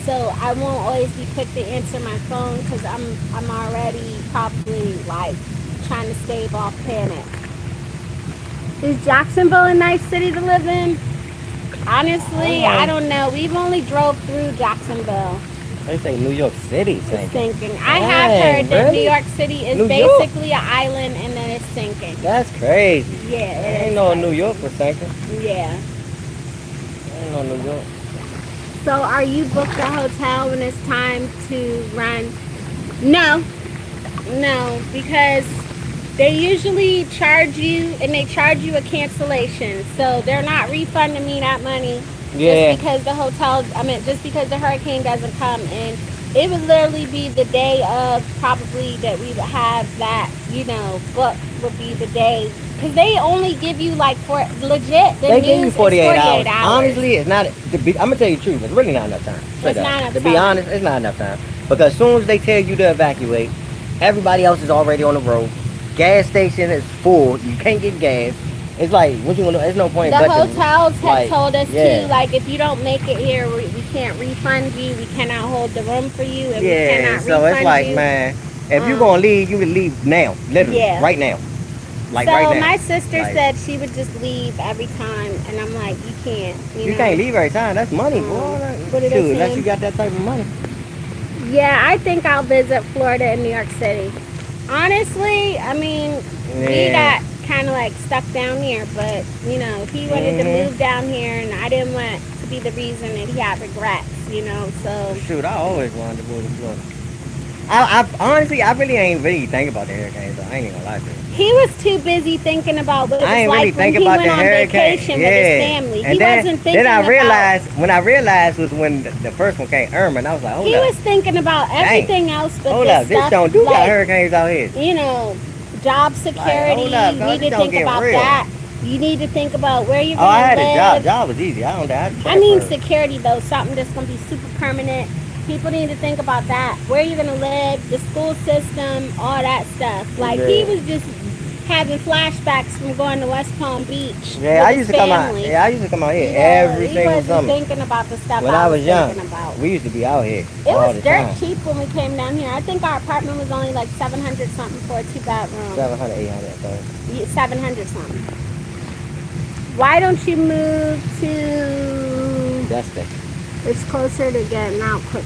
So I won't always be quick to answer my phone because I'm already probably like trying to stave off panic. Is Jacksonville a nice city to live in? Honestly, I don't know. We've only drove through Jacksonville. They say New York City sinking. I have heard that New York City is basically an island and then it's sinking. That's crazy. Yeah, I ain't know New York was sinking. Yeah. I ain't know New York. So are you booked a hotel when it's time to run? No, because they usually charge you, and they charge you a cancellation. So they're not refunding me that money just because just because the hurricane doesn't come. And it would literally be the day of probably that we would have that, book would be the day. Because they only give you like they give you 48 hours. Honestly, it's not. I'm gonna tell you the truth. It's really not enough time. To be honest, it's not enough time. Because as soon as they tell you to evacuate, everybody else is already on the road. Gas station is full. You can't get gas. It's like what you want to. There's no point. The hotels have told us too. Like if you don't make it here, we can't refund you. We cannot hold the room for you, and we cannot refund you. So it's like, man, if you're gonna leave, you would leave now, literally, right now. Like right now. My sister said she would just leave every time, and I'm like, you can't. You can't leave every time. That's money, boy. Unless you got that type of money. Yeah, I think I'll visit Florida and New York City. Honestly, I mean, we got kind of like stuck down here, but he wanted to move down here, and I didn't want to be the reason that he had regrets, so. Shoot, I always wanted to move to Florida. I honestly, I really think about the hurricanes. Though. I ain't even gonna lie to you. He was too busy thinking about what it I was ain't like really when thinking he about went the on hurricane. vacation with his family. And He wasn't thinking then I about. realized when I realized was when the first one came, Irma, and I was like, hold He up, was thinking about everything else but hold this up, this stuff. don't do got Like, hurricanes out here. you know, job security. hold up, You dog, need this to don't think get about real. that. You need to think about where you're Oh, I gonna had a job. live. Job was easy. I don't have to I mean, transfer. security though, something that's gonna be super permanent. People need to think about that. Where you're gonna live, the school system, all that stuff. Like he Yeah. was just having flashbacks from going to West Palm Beach Yeah, with I his used to come out. family. Yeah, I used to come out here You know, every he single wasn't summer. thinking about the stuff When I I was was young, thinking about. we used to be out here It all was the dirt time. cheap when we came down here. I think our apartment was only like 700 something for a 2-bedroom. 700, 800, I think. 700 something. Why don't you move to? Destin. It's closer to getting out quick.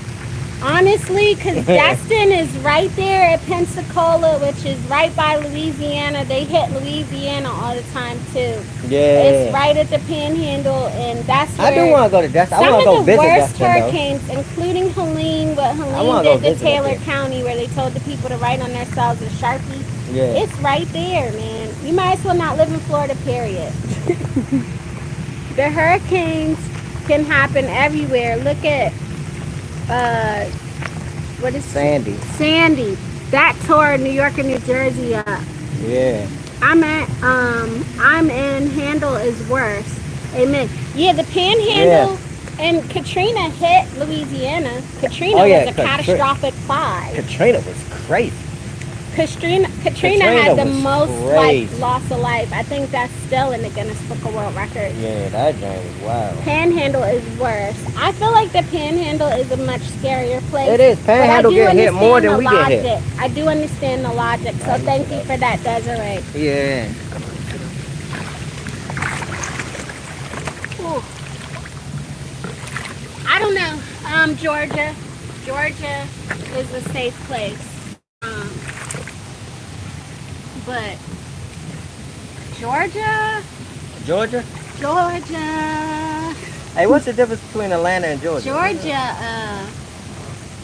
Honestly, because Destin is right there at Pensacola, which is right by Louisiana. They hit Louisiana all the time too. Yeah. It's right at the Panhandle, and that's where I do want to go to Destin. I some want of to go the visit worst Destin, though. hurricanes, including Helene, what Helene wanna go did to visit up Taylor there. County, where they told the people to write on themselves with Sharpie. Yeah. It's right there, man. You might as well not live in Florida, period. The hurricanes can happen everywhere. Look at what is Sandy. Sandy. That tore New York and New Jersey up. Yeah. I'm in Handle is worse. Amen. Yeah, the Panhandle and Katrina hit Louisiana. Katrina was a catastrophic 5. Katrina was crazy. Katrina had the most loss of life. I think that's still in the Guinness Book of World Records. Yeah, that joint was wild. Panhandle is worse. I feel like the Panhandle is a much scarier place. It is. Panhandle get hit more than we get hit. I do understand the logic, so thank you for that, Desiree. Yeah. Ooh. I don't know. Georgia is a safe place. But Georgia. Hey, what's the difference between Atlanta and Georgia? Georgia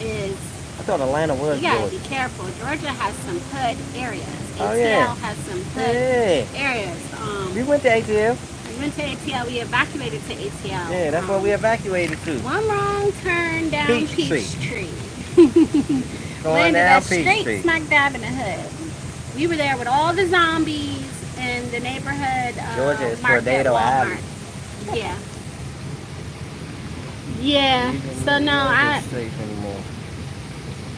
is. I thought Atlanta was. You gotta Georgia. be careful. Georgia has some hood areas. Oh, ATL yeah. has some hood areas. We went to ATL. We went to ATL. We evacuated to ATL. Yeah, that's where we evacuated to. One wrong turn down Peachtree. Going down Peachtree. Straight smack dab in the hood. We were there with all the zombies in the neighborhood. Georgia is Market, Tornado Alley. Yeah. Yeah. So no, safe anymore.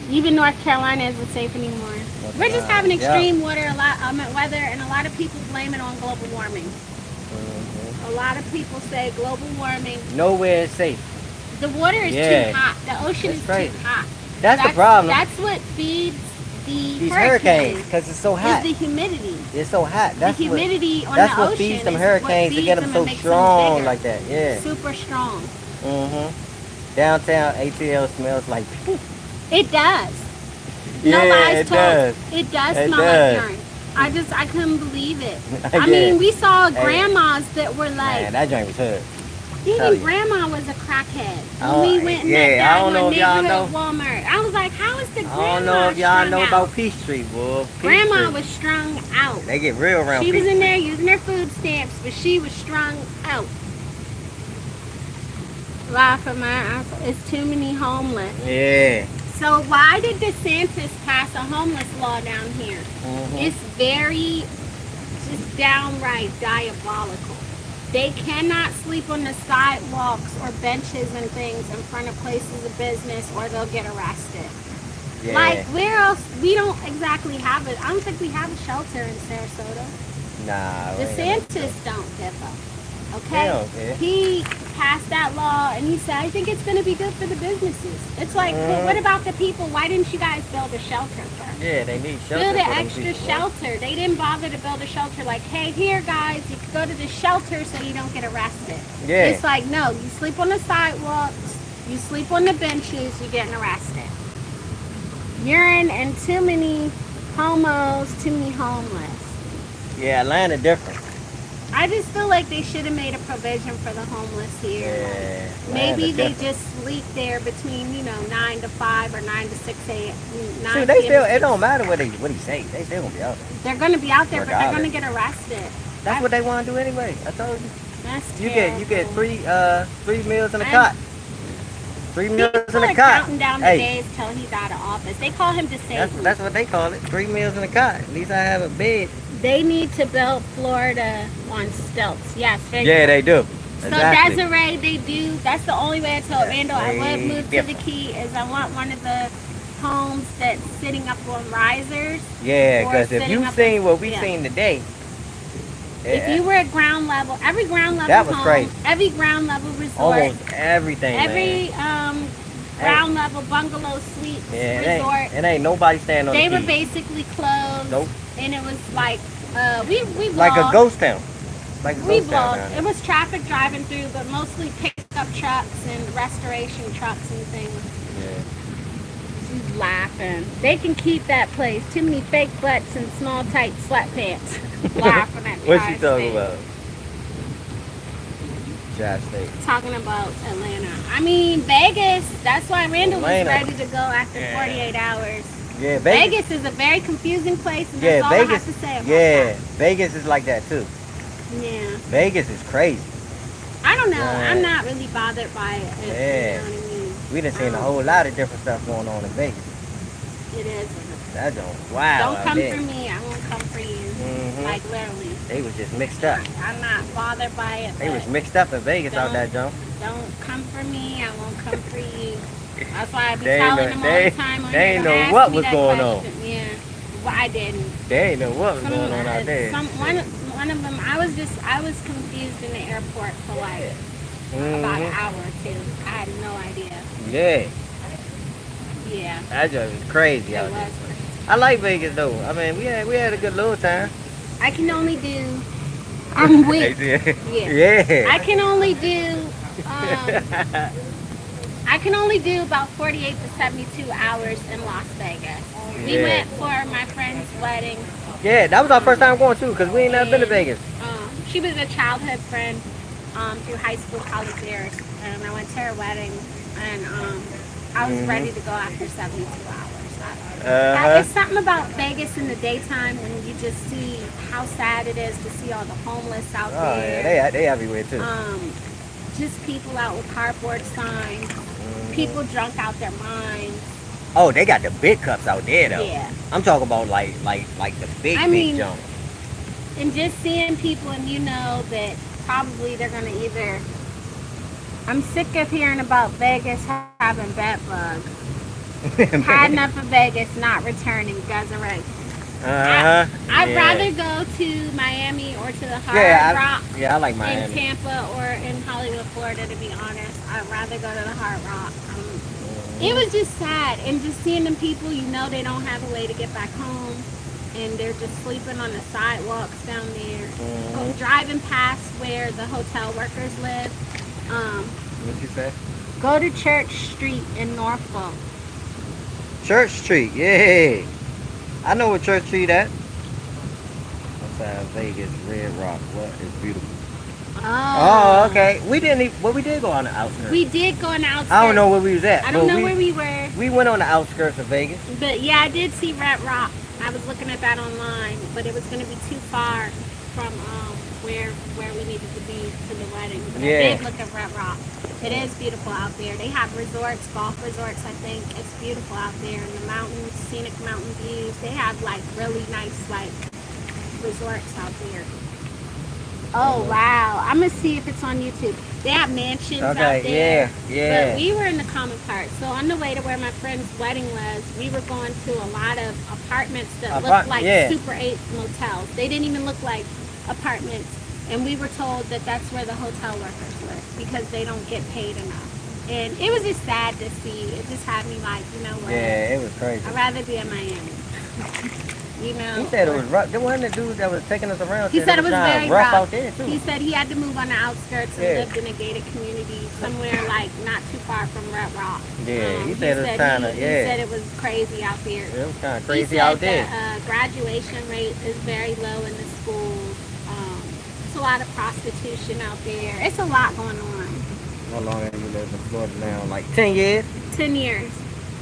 even North Carolina isn't safe anymore. We're just having extreme weather, and a lot of people blame it on global warming. Mm-hmm. A lot of people say global warming. Nowhere is safe. The water is too hot. The ocean is crazy. too hot. That's the problem. That's what feeds these hurricanes because it's so hot. Is the humidity. It's so hot. The humidity on the ocean. That's what feeds them hurricanes to get them so strong like that. Yeah. Super strong. Mhm. Downtown ATL smells like poop. It does. Yeah, No lies it told. does. It does It smell does. like urine. I couldn't believe it. Yeah. I mean, we saw grandmas that were like, Man, that joint was hood. even grandma was a crackhead. Oh, When we went and yeah, met I that don't know one if y'all neighborhood know. Walmart. I was like, how is the grandma I don't know if y'all know strung about out? Peachtree, boy. Grandma Peachtree. was strung out. They get real around She was Peachtree. in there using her food stamps, but she was strung out. Laugh at my, it's too many homeless. Yeah. So why did DeSantis pass a homeless law down here? Mm-hmm. It's very, just downright diabolical. They cannot sleep on the sidewalks or benches and things in front of places of business or they'll get arrested. Yeah. Like, where else? We don't exactly have it. I don't think we have a shelter in Sarasota. Nah. DeSantis don't give up. Okay? He don't care. He passed that law and he said, I think it's going to be good for the businesses. It's like, well, what about the people? Why didn't you guys build a shelter first? Yeah, they need shelter. Build an for them extra people. shelter. They didn't bother to build a shelter like, hey, here, guys, you can go to the shelter so you don't get arrested. Yeah. It's like, no, you sleep on the sidewalks, you sleep on the benches, you're getting arrested. Urine and too many homos, too many homeless. Yeah, Atlanta different. I just feel like they should have made a provision for the homeless here. Yeah. Maybe they just sleep there between 9 to 5 or 9 to 6 a.m. See, they still. It don't matter what he say. They still gonna be out there. They're gonna be out there, but they're Regardless. gonna get arrested. That's what they want to do anyway. I told you. That's You terrible. get three meals in a cot. 3 meals People in a are cot. counting down the days till he's out of office. They call him disabled. That's what they call it. 3 meals in a cot. At least I have a bed. They need to build Florida on stilts. Yes. Yeah, they do. So Exactly. Desiree, they do. That's the only way I told Randall I would move to the different. Key is I want one of the homes that's sitting up on risers. Yeah, or because if sitting you up seen on- what we yeah. seen today, If you were at ground level, every ground level That was home, crazy. every ground level resort, almost everything, man. every ground level bungalow suite Yeah, resort, it ain't nobody standing on they the were key. basically closed. Nope. And it was like we Like a vlogged. ghost town. Like a We ghost town. vlogged. It was traffic driving through, but mostly pickup trucks and restoration trucks and things. Yeah. She's laughing. They can keep that place. Too many fake butts and small tight sweatpants. Laughing at What's she Tri-State. talking about? Tri-State. Talking about Atlanta. I mean, Vegas. That's why Randall was Atlanta. ready to go after Yeah. 48 hours. Yeah, Vegas. Vegas is a very confusing place, and Yeah, that's all Vegas. I have to say about Yeah, Vegas is like that too. that. Yeah. Vegas is crazy. I don't know. Yeah. I'm not really bothered by it. Yeah. You know what I mean? We done seen a whole lot of different stuff going on in Vegas. It is. That don't wow. Don't out come there. for me. I won't come for you. Mhm. Like literally. They was just mixed up. I'm not bothered by it. They was but mixed up in Vegas out Don't- that jump. Don't come for me. I won't come for you. That's why I be They ain't telling know- them they- all the time. on they here, ain't don't know ask what me was that going on. question. Yeah. Well, I didn't. They ain't know what was going on out there. One of them. I was confused in the airport for like about an Mhm. hour or two. I had no idea. Yeah, Yeah. that just was crazy It out there. was. I like Vegas though. I mean, we had a good little time. I can only do. I'm weak. Yeah. Yeah. I can only do. I can only do about 48 to 72 hours in Las Vegas. We Yeah. went for my friend's wedding. Yeah, that was our first time going too, cause we ain't never been to Vegas. She was a childhood friend through high school, college years, and I went to her wedding, and I was ready to go after 72 hours. There's something about Vegas in the daytime when you just see how sad it is to see all the homeless out Oh there. yeah, they everywhere too. Just people out with cardboard signs, people drunk out their minds. Oh, they got the big cups out there though. Yeah. I'm talking about like the big I mean, jump. And just seeing people, and you know that probably they're gonna either. I'm sick of hearing about Vegas having bed bugs. Had enough of Vegas not returning, Desiree. I'd rather go to Miami or to the Hard Rock Yeah, I like in Miami. Tampa or in Hollywood, Florida, to be honest. I'd rather go to the Hard Rock. It was just sad, and just seeing them people, you know, they don't have a way to get back home, and they're just sleeping on the sidewalks down there. Driving past where the hotel workers live. What you say? Go to Church Street in Norfolk. Church Street, yeah. I know where Church Street at. Outside Vegas, Red Rock. What is beautiful? Oh, okay. We didn't even, well, we did go on the outskirts. We did go on the outskirts. I don't know where we was at. I don't but know where we were. We went on the outskirts of Vegas. But yeah, I did see Red Rock. I was looking at that online, but it was going to be too far from where we needed to be to the wedding. But Yeah. I did look at Red Rock. It is beautiful out there. They have resorts, golf resorts, I think. It's beautiful out there in the mountains, scenic mountain views. They have like really nice like resorts out there. Oh wow. I'm gonna see if it's on YouTube. They have mansions out there. yeah. But we were in the common part. So on the way to where my friend's wedding was, we were going to a lot of apartments that looked like Super 8 motels. They didn't even look like apartments. And we were told that that's where the hotel workers live because they don't get paid enough. And it was just sad to see. It just had me like, you know what? Yeah, it was crazy. I'd rather be in Miami. You know? He said it was rough. There wasn't the dude that was taking us around. He said it was very rough rough. out there too. He said he had to move on the outskirts and Yeah. lived in a gated community somewhere like not too far from Red Rock. Yeah, he said it was kind of, He said it was crazy out there. It was kind of He crazy said out there. The graduation rate is very low in the schools. It's a lot of prostitution out there. It's a lot going on. How long have you lived in Florida now? Like 10 years? 10 years.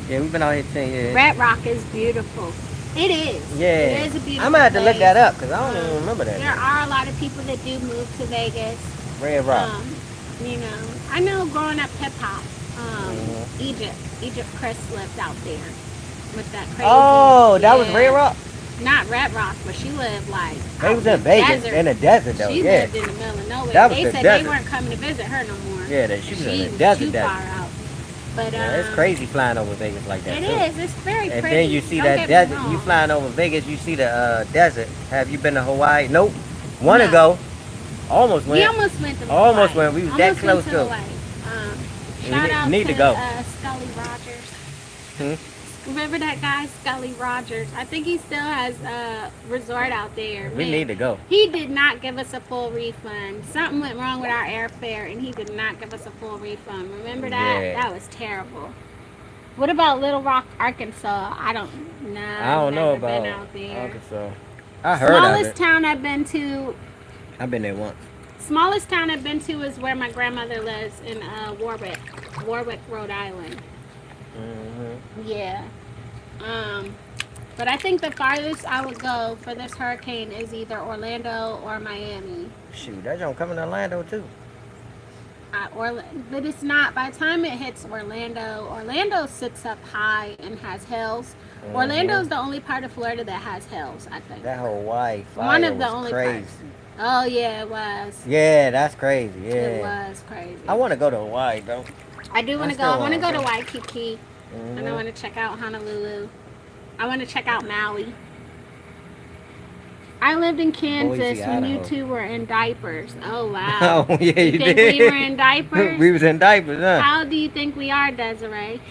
Yeah, we've been out here 10 years. Red Rock is beautiful. It is. Yeah. It is a beautiful I'm gonna have to look place. that up because I don't even remember that. There are a lot of people that do move to Vegas. Red Rock. You know, I know growing up hip hop, Egypt Chris lived out there with that crazy. Oh, that was Red Rock? Not Red Rock, but she lived like. They was in Vegas, in the desert though. She Yeah. lived in the middle of nowhere. That was They the said desert. they weren't coming to visit her no more. Yeah, that she was in the was desert. too far out. But Yeah, it's crazy flying over Vegas like that. It too. is. It's very And pretty. then you see Don't that get me desert. wrong. You flying over Vegas, you see the desert. Have you been to Hawaii? Nope. One No. ago. Almost went. We almost went to Almost Hawaii. went. We was that close to to. Hawaii. We Shout out need to to go. Scully Rogers. Hmm? Remember that guy, Scully Rogers? I think he still has a resort out there. We Man, need to go. He did not give us a full refund. Something went wrong with our airfare, and he did not give us a full refund. Remember that? Yeah. That was terrible. What about Little Rock, Arkansas? I don't know. I don't know Never been about out there. Arkansas. I heard of Smallest it. town I've been to. I've been there once. Smallest town I've been to is where my grandmother lives in Warwick, Rhode Island. Mm-hmm. Yeah. But I think the farthest I would go for this hurricane is either Orlando or Miami. Shoot, that don't come in Orlando too. But it's not. By the time it hits Orlando sits up high and has hills. Mm-hmm. Orlando's the only part of Florida that has hills, I think. That Hawaii fire One of the was only crazy. parts. Oh yeah, it was. Yeah, that's crazy. Yeah. It was crazy. I want to go to Hawaii though. I do want to go. still I want to go wanna to go. Waikiki, and I Mhm. want to check out Honolulu. I want to check out Maui. I lived in Kansas Boise, when you Idaho. two were in diapers. Oh wow! Oh yeah, you think did. we were in diapers? We was in diapers, huh? How do you think we are, Desiree?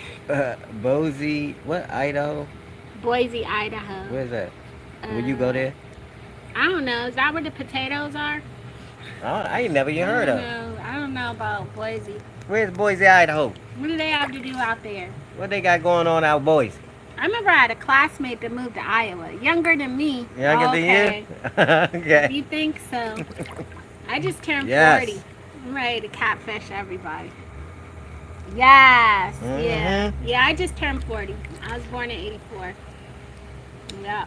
Boise, what? Idaho? Boise, Idaho. Where's that? Will you go there? I don't know. Is that where the potatoes are? I ain't never even heard of. I don't know about Boise. Where's Boise, Idaho? What do they have to do out there? What they got going on out Boise? I remember I had a classmate that moved to Iowa, younger than me. Younger than you? Okay. You think so? I just turned Yes. 40. I'm ready to catfish everybody. Yes. Yeah. Mhm. Yeah, I just turned 40. I was born in 84. Yeah.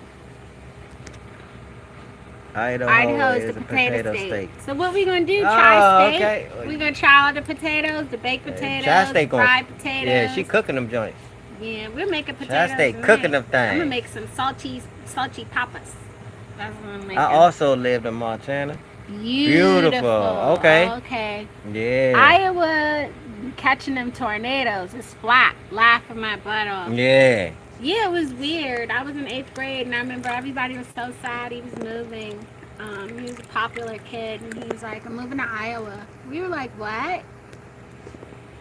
Idaho is the potato state. state. So what we gonna do? Try steak? okay. We gonna try all the potatoes, the baked potatoes, Tri-State gonna- fried potatoes. Yeah, she cooking them joints. Yeah, we're making potatoes. Tri-State tonight. cooking them I'm gonna things. make some salty papas. That's what I'm making. I also lived in Montana. Beautiful. Okay. Okay. Yeah. Iowa catching them tornadoes is flat. Laughing my butt off. Yeah. Yeah, it was weird. I was in 8th grade, and I remember everybody was so sad he was moving. He was a popular kid, and he was like, I'm moving to Iowa. We were like, what?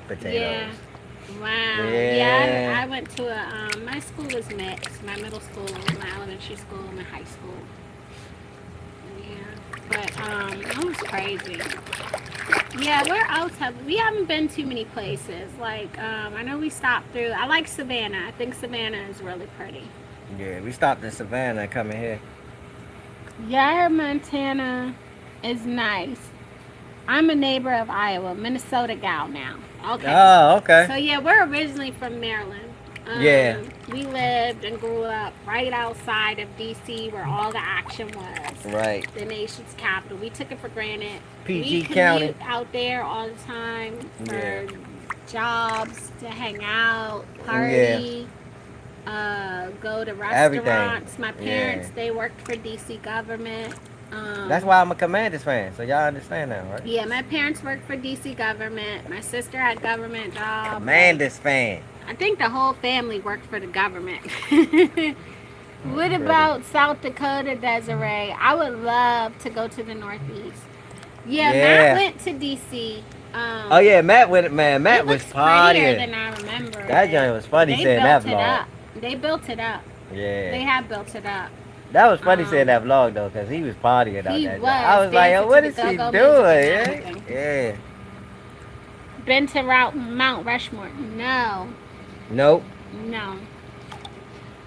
Potatoes. Yeah. Wow. Yeah. Yeah, I went to my school was mixed. My middle school, my elementary school, my high school. Yeah. But, it was crazy. Yeah, where else we haven't been too many places. Like, I know we stopped through, I like Savannah. I think Savannah is really pretty. Yeah, we stopped in Savannah and coming here. Yeah, I heard Montana is nice. I'm a neighbor of Iowa, Minnesota gal now. Okay. Oh, okay. So yeah, we're originally from Maryland. Yeah. We lived and grew up right outside of DC where all the action was. Right. The nation's capital. We took it for granted. PG we County. commute out there all the time for Yeah. jobs, to hang out, party, go to Everything. restaurants. My parents, Yeah. they worked for DC government. That's why I'm a Commanders fan, so y'all understand that, right? Yeah, my parents worked for DC government. My sister had government jobs. Commanders fan. I think the whole family worked for the government. What about South Dakota, Desiree? I would love to go to the Northeast. Yeah, Yeah. Matt went to DC. Oh yeah, Matt with it, man. Matt it was looks prettier partying. than I remember. That joint was funny They saying that built it vlog. up. They built it up. Yeah. They have built it up. That was funny saying that vlog though, cause he was partying out He that. was I was like, yo, dancing what to is the she go-go doing? music Yeah. and everything. Yeah. Been to Mount Rushmore? No. Nope.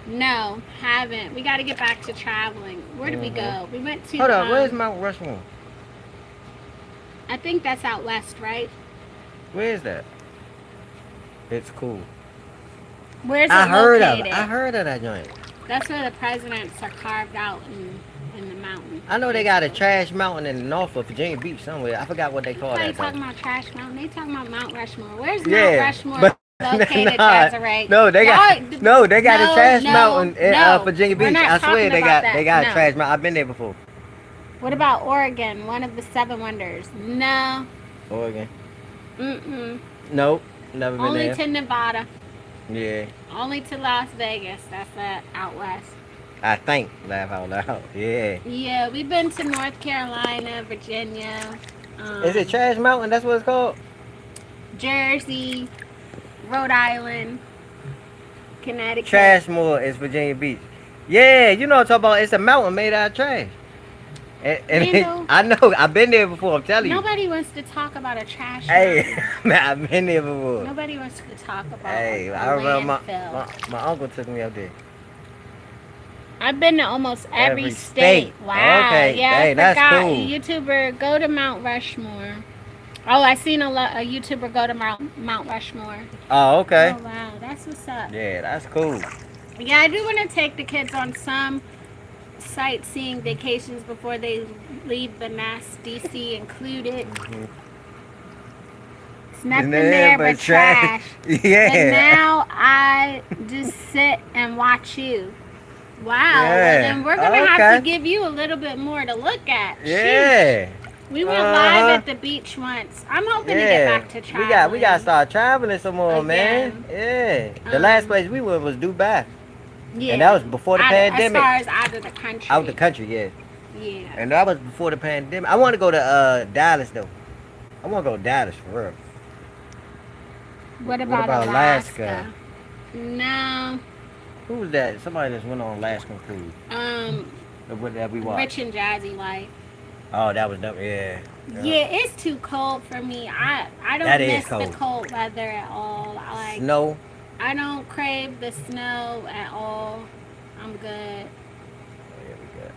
No, haven't. We got to get back to traveling. Where did we go? We went to. Hold on, where's Mount Rushmore? I think that's out west, right? Where is that? It's cool. Where's it I heard of located? it. I heard of that joint. That's where the presidents are carved out in the mountain. I know they got a trash mountain in the north of Virginia Beach somewhere. I forgot what they call Nobody that. talking about Trash Mountain. They talking about Mount Rushmore. Where's Mount Yeah, Rushmore but located, nah, Desiree? no, they got Y'all- a trash no, mountain in no. Virginia We're Beach. not I swear talking they about got that. a No. trash mountain. I've been there before. What about Oregon? One of the 7 wonders. No. Oregon. Mm-mm. Nope, never been Only there. to Nevada. Yeah, Only to Las Vegas. That's that out west. I think. Laugh out loud. Yeah. Yeah, we've been to North Carolina, Virginia. Is it Trash Mountain? That's what it's called? Jersey, Rhode Island, Connecticut. Trashmore is Virginia Beach. Yeah, you know what I'm talking about. It's a mountain made out of trash. And I know. I've been there before. I'm telling you. Nobody wants to talk about a trash Hey, mountain. man, I've been there before. Nobody wants to talk about Hey, a I remember landfill. my uncle took me up there. I've been to almost every Every state. state. Wow. Okay, Yeah, hey, I that's forgot. cool. YouTuber, go to Mount Rushmore. Oh, I seen a YouTuber go to Mount Rushmore. Oh, okay. Oh, wow. That's what's up. Yeah, that's cool. Yeah, I do want to take the kids on some sightseeing vacations before they leave the nest, DC included. Mhm. It's nothing there but trash. Yeah. But now I just sit and watch you. Wow. Yeah. Well, then we're going to have Okay. to give you a little bit more to look at. Yeah. Shoot. We went live at the beach once. I'm hoping to get back to traveling. We got to start traveling some more, Again. man. Yeah. The last place we went was Dubai. Yeah. And that was before the pandemic. As far as out of the country. Out the country, yeah. Yeah. And that was before the pandemic. I want to go to Dallas, though. I want to go to Dallas, for real. What about Alaska? No. Who was that? Somebody just went on Alaskan cruise. That we watched. Rich and Jazzy Life. Oh, that was dope. Yeah. Yeah, it's too cold for me. I don't That is miss cold. the cold weather at all. Snow. I don't crave the snow at all. I'm good. Oh, yeah, we good.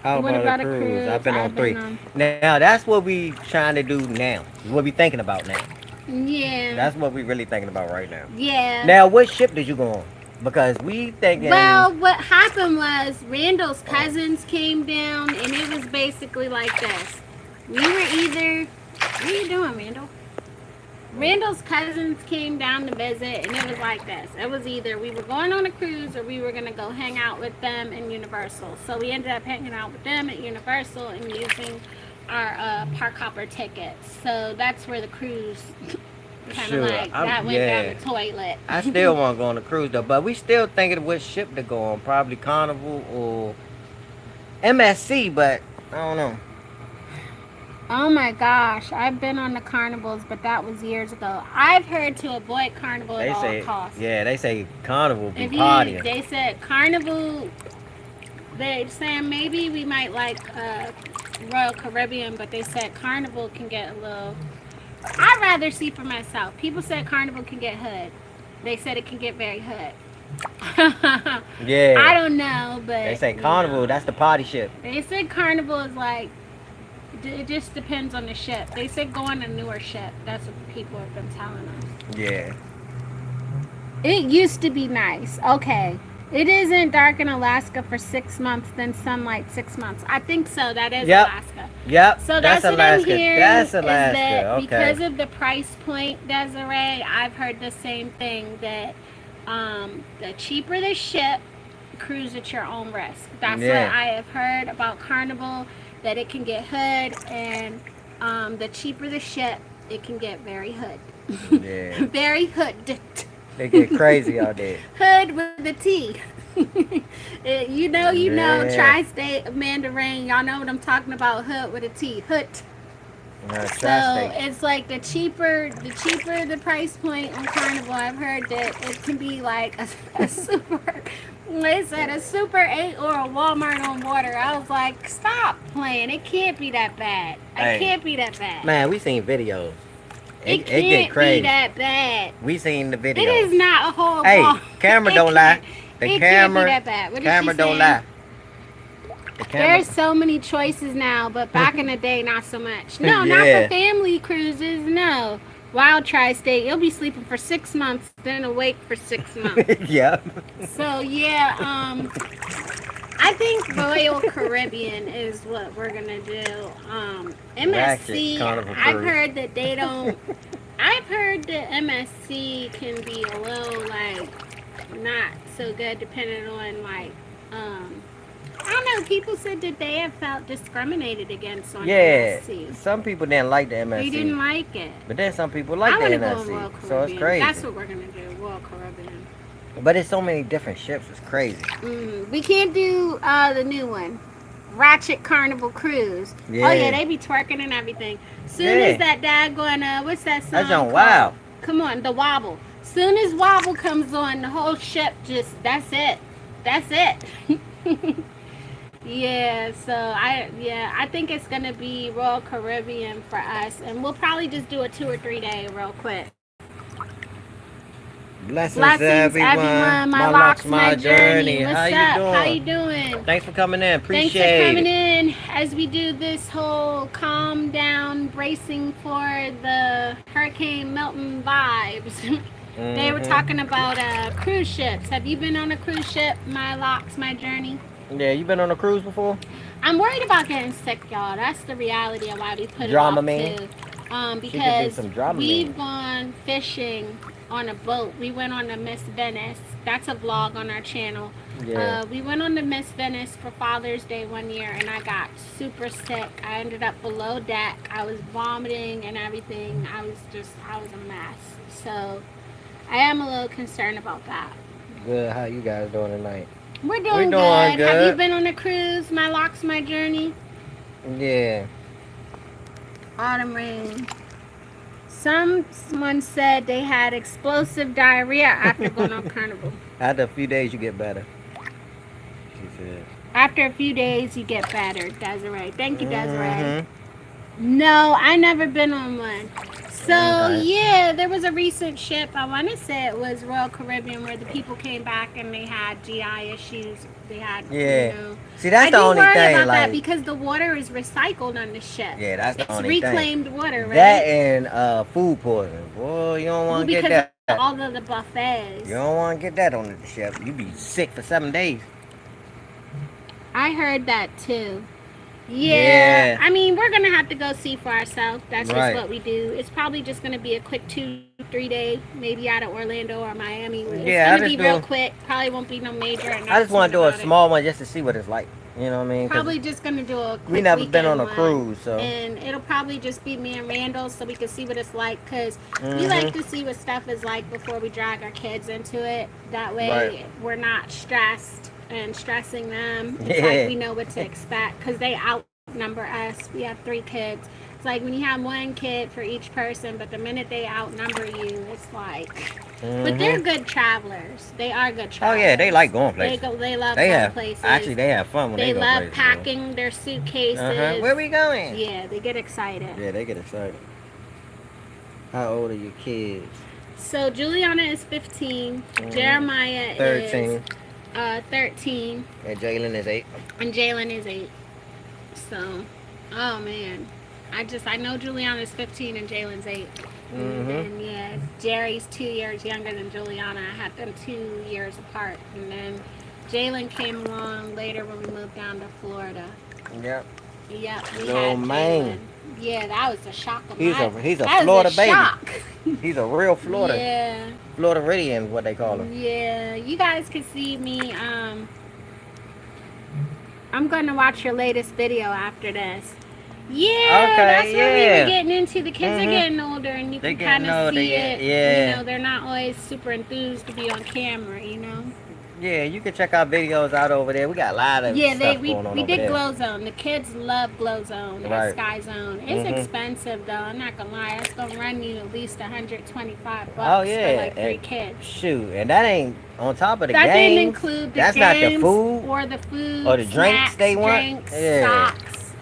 How What about a cruise? I've been on 3. Now, that's what we trying to do now. What we thinking about now. Yeah. That's what we really thinking about right now. Yeah. Now, what ship did you go on? Because we thinking... Well, what happened was Randall's cousins came down, and it was basically like this. We were either... What are you doing, Randall? Randall's cousins came down to visit, and it was like this. It was either we were going on a cruise or we were going to go hang out with them in Universal. So we ended up hanging out with them at Universal and using our park hopper tickets. So that's where the cruise kind of went down the toilet. I still want to go on a cruise, though. But we still thinking of what ship to go on. Probably Carnival or MSC, but I don't know. Oh my gosh, I've been on the carnivals, but that was years ago. I've heard to avoid Carnival at all costs. Yeah, they say Carnival be partying. They said Carnival, they're saying maybe we might like Royal Caribbean, but they said Carnival can get a little... I'd rather see for myself. People said Carnival can get hood. They said it can get very hood. Yeah. I don't know, but... They say Carnival, that's the party ship. They said Carnival is like... It just depends on the ship. They said go on a newer ship. That's what people have been telling us. Yeah. It used to be nice. Okay. It isn't dark in Alaska for 6 months, then sunlight 6 months. I think so. That is Alaska. Yep. So that's what Alaska. I'm hearing. That's Alaska. Is that okay. because of the price point, Desiree, I've heard the same thing that the cheaper the ship, cruise at your own risk. That's what I have heard about Carnival. That it can get hood, and the cheaper the ship, it can get very hood. Yeah. Very hood. They get crazy out there. Hood with a T. you know, tri-state Mandarin. Y'all know what I'm talking about. Hood with a T. Hood. So it's like the cheaper the price point on Carnival. I've heard that it can be like a super. They said a Super 8 or a Walmart on water. I was like, stop playing. It can't be that bad. It can't be that bad. Man, we seen videos. It can't get crazy. Be that bad. We seen the video. It is not a whole. Hey, camera don't lie. The it camera. Can't be that bad. What camera don't lie. There's so many choices now, but back in the day, not so much. No, not Yeah. for family cruises. No. Wild Tri-State, you'll be sleeping for 6 months, then awake for 6 months. Yeah. So yeah, I think Royal Caribbean is what we're gonna do. MSC, Carnival I've cruise. heard that they don't. I've heard that MSC can be a little like not so good, depending on like I don't know. People said that they have felt discriminated against on Yeah. MSC. Some people didn't like the MSC. They didn't like it. But then some people like I the want to go on Royal MSC. Caribbean. So it's crazy. That's what we're gonna do. Royal Caribbean. But it's so many different ships. It's crazy. We can't do the new one, Ratchet Carnival Cruise. Yeah. Oh yeah, they be twerking and everything. Soon as that daggone what's that song? That's on called? Wow. Come on, the Wobble. Soon as Wobble comes on, the whole ship just that's it. Yeah, so I think it's gonna be Royal Caribbean for us, and we'll probably just do a 2 or 3 day real quick. Blessings everyone. My locks, my journey. What's How up? you doing? How you doing? Thanks for coming in. Appreciate Thanks for coming it. in as we do this whole calm down, bracing for the Hurricane Milton vibes. They were talking about cruise ships. Have you been on a cruise ship? My locks, my journey. Yeah, you been on a cruise before? I'm worried about getting sick, y'all. That's the reality of why we put Drama it off man. too. She could do Because some drama we've man. gone fishing on a boat. We went on the Miss Venice. That's a vlog on our channel. Yeah. We went on the Miss Venice for Father's Day one year, and I got super sick. I ended up below deck. I was vomiting and everything. I was a mess. So I am a little concerned about that. Good. How you guys doing tonight? We're doing good. Have you been on a cruise? My locks, my journey. Yeah. Autumn rain. Someone said they had explosive diarrhea after going on Carnival. After a few days, you get better. She said. After a few days, you get better. Desiree. Thank you, Desiree. No, I never been on one. So, yeah, there was a recent ship. I want to say it was Royal Caribbean where the people came back and they had GI issues. They had, Yeah. you know. See, that's the only I do worry thing. about Like, that because the water is recycled on the ship. yeah, that's the It's only thing. reclaimed water, right? That and food poisoning. Boy, you don't want to get that. Because of all of the buffets. You don't want to get that on the ship. You be sick for 7 days. I heard that too. Yeah. I mean, we're going to have to go see for ourselves. That's just what we do. It's probably just going to be a quick 2-3 day, maybe out of Orlando or Miami. It's going to be real quick. Probably won't be no major. I just want to do a small one just to see what it's like. You know what I mean? Probably just going to do a quick we never been on a one. cruise, so. And it'll probably just be me and Randall so we can see what it's like. Because we like to see what stuff is like before we drag our kids into it. That way we're not stressed and stressing them. It's like we know what to expect because they outnumber us. We have 3 kids. It's like when you have 1 kid for each person, but the minute they outnumber you, it's like. But they're good travelers. They are good travelers. Oh yeah, they like going places. They love going places. Actually, they have fun when they go places. They love packing their suitcases. Where we going? Yeah, they get excited. Yeah, they get excited. How old are your kids? So Juliana is 15. Jeremiah 13. is 13. And Jalen is 8. And Jalen is 8. So, oh man. I know Juliana's 15 and Jalen's 8. And yeah, Jerry's 2 years younger than Juliana. I had them 2 years apart. And then Jalen came along later when we moved down to Florida. Yep. Yep. We Little had man. Yeah, that was a shock of He's a that Florida was a baby. Shock. He's a real Florida. Yeah. Floridian, what they call him. Yeah, you guys can see me. I'm going to watch your latest video after this. Yeah, that's what we were getting into. The kids are getting older, and you can kind of see it. Yeah. You know, they're not always super enthused to be on camera, you know. Yeah, you can check our videos out over there. We got a lot of stuff going on we over did there. Glow Zone. The kids love Glow Zone or Sky Zone. It's expensive though. I'm not gonna lie. It's gonna run you at least $125 for like 3 kids. Shoot, and that ain't on top of the that games. That didn't include the That's games not the food or the food or the drinks snacks, they want. Drinks, socks.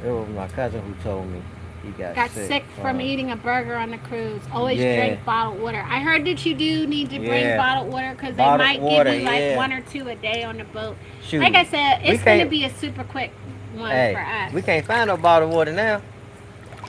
It was my cousin who told me. He got sick from eating a burger on the cruise. Always Yeah. drink bottled water. I heard that you do need to bring Yeah. bottled water because they Bottled might water, give you like yeah. 1 or 2 a day on the boat. Shoot. Like I said, We it's going to can't- be a super quick one Hey, for us. we can't find no bottled water now.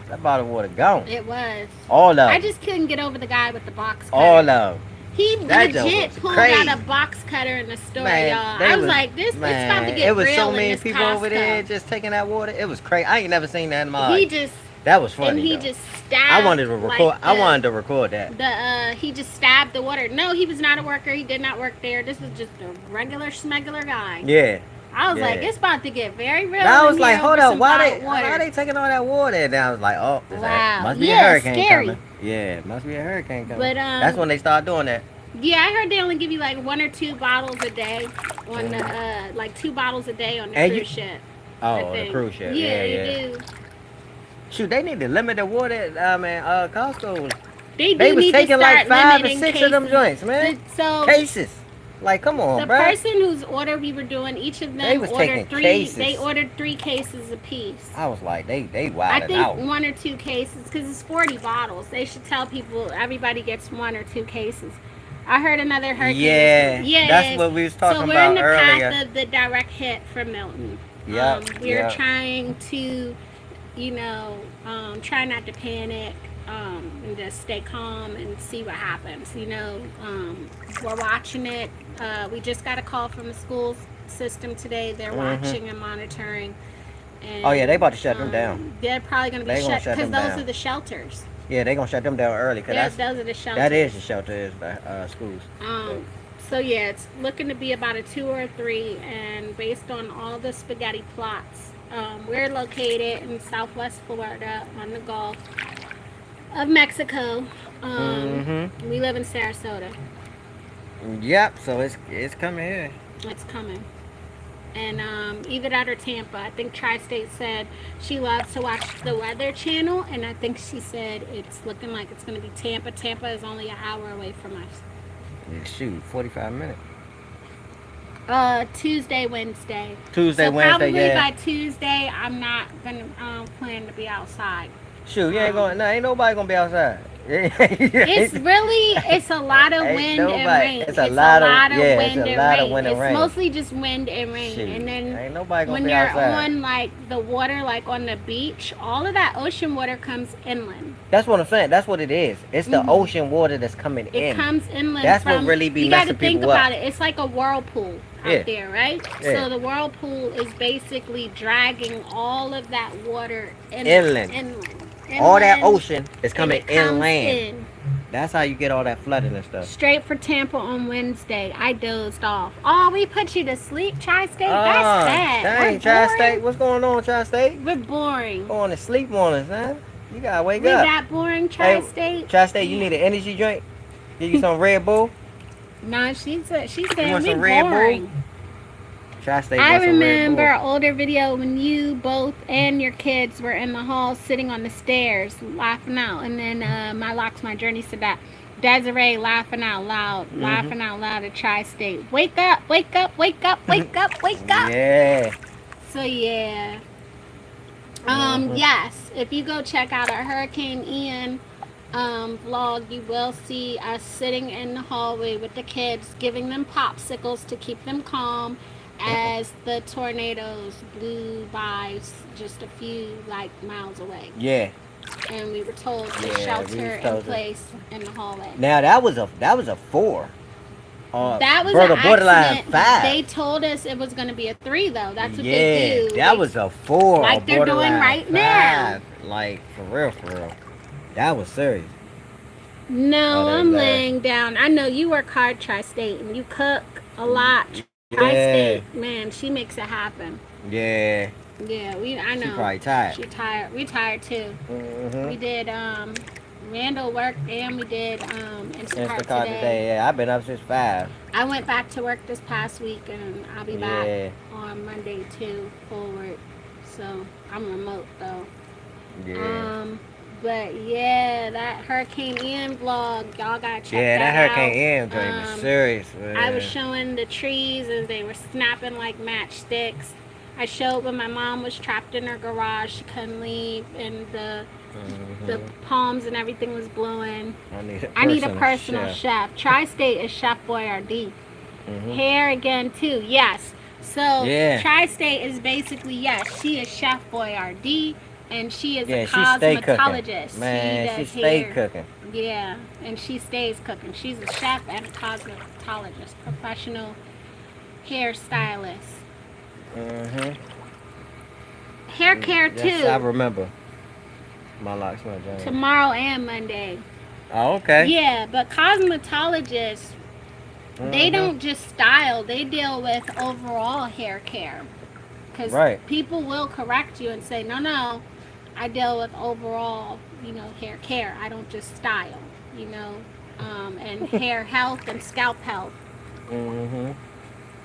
That bottled water gone. It was. All of I them. just couldn't get over the guy with the box cutter. All of them. He That junk legit was pulled crazy. out a box cutter in the store, Man, y'all. they I was like, this it's about to get it was real so in many this people Costco. over there just taking that water. It was crazy. I ain't never seen that in my He life. just That was funny. and he though. just stabbed. I wanted to record. like, I wanted to record that. he just stabbed the water. No, he was not a worker. He did not work there. This was just a regular smuggler guy. Yeah. I was Yeah. like, it's about to get very real. And I was in like, here hold over up, some why bottled they water. taking all that water? And I was like, oh, Wow. must be Yeah, a hurricane scary. coming. Yeah, must be a hurricane coming. But, that's when they started doing that. Yeah, I heard they only give you like 1 or 2 bottles a day on the like 2 bottles a day on the And cruise ship. Oh, I on the think. cruise ship. Yeah, Yeah, they do. Shoot, they need to limit the water. Costco. They do They was need taking to start like 5 or limiting 6 of them cases. joints, man. So Cases. Like, come on, the bro. person whose order we were doing, each of They them was ordered taking 3. cases. They ordered 3 cases apiece. I was like, they I wilded think out. 1 or 2 cases because it's 40 bottles. They should tell people everybody gets 1 or 2 cases. I heard another hurricane. Yeah, Yes. that's what we was talking So we're about in the earlier. path of the direct hit from Milton. Yep, We're yep. trying to, try not to panic and just stay calm and see what happens. We're watching it. We just got a call from the school system today. They're watching and monitoring. And, Oh, yeah, they about to shut them down. They're probably going to be They gonna shut shut because them those down. are the shelters. Yeah, they gonna shut them down early. Cause Yeah, that's, those are the shelters. that is the shelter, is the schools. So yeah, it's looking to be about a 2 or 3, and based on all the spaghetti plots, we're located in Southwest Florida on the Gulf of Mexico. We live in Sarasota. Yep, so it's coming here. It's coming. And either that or Tampa. I think Tri-State said she loves to watch the Weather Channel, and I think she said it's looking like it's going to be Tampa. Tampa is only an hour away from us. Yeah, shoot, 45 minutes. Tuesday, Wednesday. Tuesday, So Wednesday, probably yeah. by Tuesday, I'm not gonna plan to be outside. Shoot, you ain't going. No, ain't nobody gonna be outside. It's a lot of Ain't wind nobody- and rain. it's a lot of- yeah, it's wind a and lot of rain. wind and It's rain. mostly just wind and rain. Shoot, And then ain't nobody gonna when be you're outside. on like the water, like on the beach, all of that ocean water comes inland. That's what I'm saying. That's what it is. It's the ocean water that's coming It in. comes inland. That's what from, really be you got to messing think people up. about it. It's like a whirlpool out Yeah. there, right? Yeah. So the whirlpool is basically dragging all of that water inland. All that Inland, ocean is and coming it comes inland. in. That's how you get all that flooding and stuff. Straight for Tampa on Wednesday. I dozed off. Oh, we put you to sleep, Tri-State? That's sad. Dang, We're Tri-State. boring. What's going on, Tri-State? We're boring. Going to sleep on us, man. You gotta wake We're up. that boring, Tri-State? Tri-State, you need an energy drink? Give you some Red Bull? No, she said want we're some Red Bull? boring. Tri-State I wants some Red remember Bull. an older video when you both and your kids were in the hall sitting on the stairs laughing out. And then my Locks, My Journey said that. Desiree laughing out loud at Tri-State. Wake up, wake up, wake up, wake up, wake up. Yeah. So yeah. Yes, if you go check out our Hurricane Ian vlog, you will see us sitting in the hallway with the kids, giving them popsicles to keep them calm as the tornadoes blew by just a few miles away. Yeah. And we were told to Yeah, we shelter was in told to. place in the hallway. Now that was a 4. That was brother, an borderline accident. 5. They told us it was going to be a 3 though. That's what Yeah, they do. that was a 4. Like they're doing borderline right now. 5. Like for real. That was serious. No, Oh, I'm they- laying down. I know you work hard, Tri-State, and you cook a lot. Yeah. Tri-State, man, she makes it happen. Yeah. Yeah, I know. She probably tired. She tired. We tired too. Mm-hmm. We did Randall worked and we did Instacart Instacart today. Yeah, I've been up since 5. I went back to work this past week, and I'll be Yeah. back on Monday too, forward. So I'm remote though. Yeah. But yeah, that Hurricane Ian vlog, y'all gotta check Yeah, that out. Hurricane Ian joint was serious, man. I was showing the trees as they were snapping like matchsticks. I showed when my mom was trapped in her garage, she couldn't leave, and the palms and everything was blowing. I need a personal chef. Tri-State is Chef Boyardee. Mm-hmm. Hair again too, yes. So Yeah. Tri-State is basically, yes, she is Chef Boyardee, and she is a she stay cooking. cosmetologist. Man, she does stay hair. cooking. Yeah, and she stays cooking. She's a chef and a cosmetologist, professional hairstylist. Mm-hmm. Hair care too. Yes, I remember. My locks, my journey. Tomorrow and Monday. Oh, okay. Yeah, but cosmetologists, they don't just style. They deal with overall hair care. Because people will correct you and say, no, I deal with overall, hair care. I don't just style, and hair health and scalp health. Mm-hmm.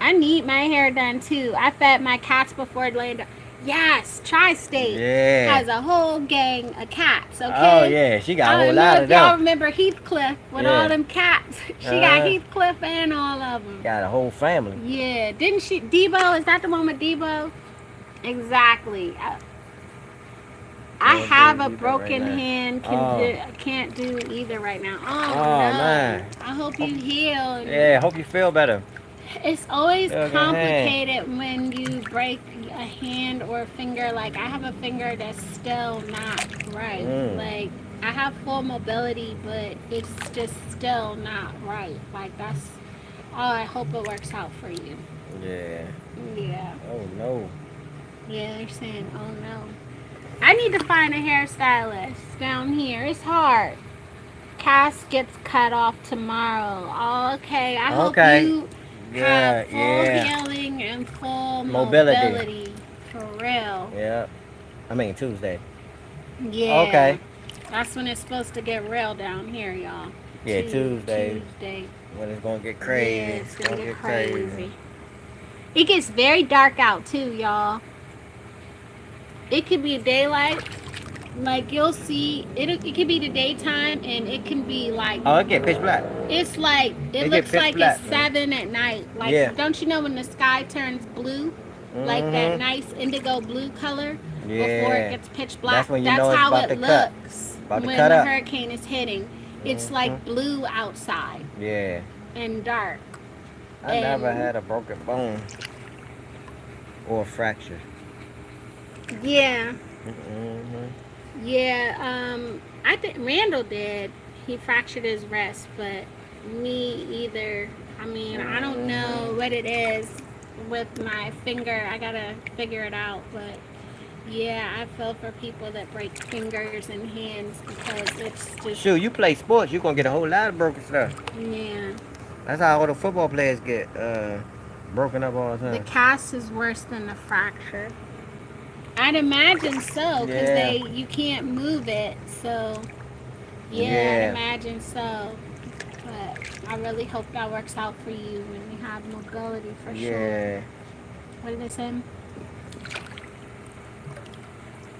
I need my hair done too. I fed my cats before laying down. Yes, Tri-State has a whole gang of cats, okay? Oh, yeah, she got a whole lot of them. Y'all remember Heathcliff with all them cats? She got Heathcliff and all of them. Got a whole family. Yeah, didn't she? Debo, is that the one with Debo? Exactly. I have a broken hand. Can't do either right now. Oh, no. Man. I hope you heal. Yeah, hope you feel better. It's always complicated when you break a hand or a finger. Like, I have a finger that's still not right. Like, I have full mobility, but it's just still not right. Like, that's all. I hope it works out for you. Yeah. Yeah. Oh, no. Yeah, they're saying, oh, no. I need to find a hairstylist down here. It's hard. Cass gets cut off tomorrow. Oh, okay. I hope you have full healing and full mobility. For real. Yeah. I mean, Tuesday. Yeah. Okay. That's when it's supposed to get real down here, y'all. Yeah, Tuesday. When it's going to get crazy. Yeah, it's going to get crazy. It gets very dark out, too, y'all. It could be daylight. Like, you'll see, it could be the daytime, and it can be like... Oh, it get pitch black. It's like, it looks like it's 7 at night. Like, don't you know when the sky turns blue? Like that nice indigo blue color? Before it gets pitch black. That's when you know it's how about it to looks cut. when the hurricane is hitting. It's like blue outside. Yeah. And dark. I never had a broken bone. Or a fracture. Yeah. Yeah, I think Randall did. He fractured his wrist, but me either. I mean, I don't know what it is with my finger. I gotta figure it out, but yeah, I feel for people that break fingers and hands because it's just... Shoot, you play sports, you're gonna get a whole lot of broken stuff. Yeah. That's how all the football players get broken up all the time. The cast is worse than the fracture. I'd imagine so, because you can't move it, so I'd imagine so. But I really hope that works out for you when you have mobility for sure. What did they say?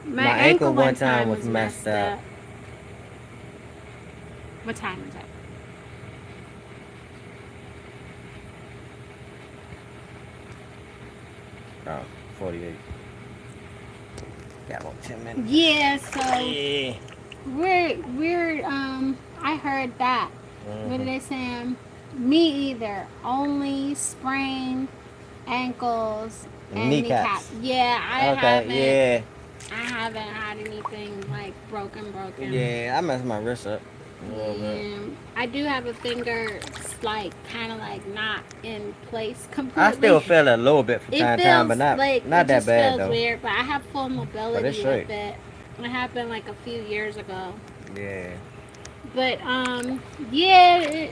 My ankle one time was messed up. What time is it? Oh, 48. Got about 10 minutes. Yeah, so we're I heard that. What are they saying? Me either. Only sprained ankles and kneecaps. Yeah, I haven't. Yeah. I haven't had anything like broken. Yeah, I messed my wrist up. I do have a finger like kind of like not in place completely. I still feel a little bit from time to time, but not that bad though. It feels weird, but I have full mobility with it. It happened like a few years ago. Yeah. But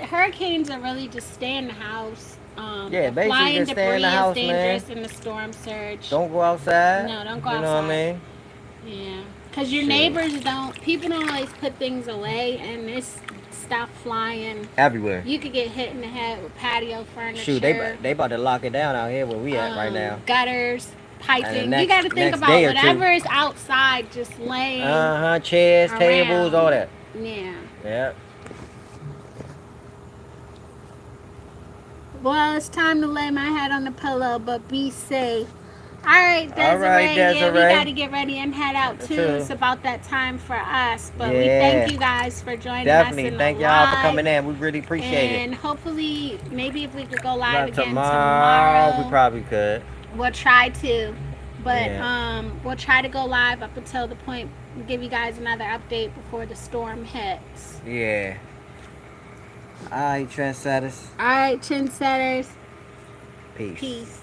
hurricanes are really just stay in the house. Basically flying just stay in the house, debris is dangerous in the storm surge. Don't go outside. No, don't go outside. You know what I mean? Yeah. Because your neighbors people don't always put things away, and it's stuff flying everywhere. You could get hit in the head with patio furniture. Shoot, they about to lock it down out here where we at right now. Gutters, piping. You got to think about whatever is outside just laying. Chairs, around. tables, all that. Yeah. Yeah. Well, it's time to lay my head on the pillow, but be safe. All right, Desiree. Yeah, we Desiree. got to get ready and head out too. It's about that time for us. But we Yeah. thank you guys for joining Definitely. us in Thank the y'all for live. coming in. We really appreciate And it. hopefully, maybe if we could go live Not again tomorrow, we tomorrow, probably could. we'll try to. But Yeah. we'll try to go live up until the point we give you guys another update before the storm hits. Yeah. All right, trendsetters. All right, trendsetters. Peace. Peace.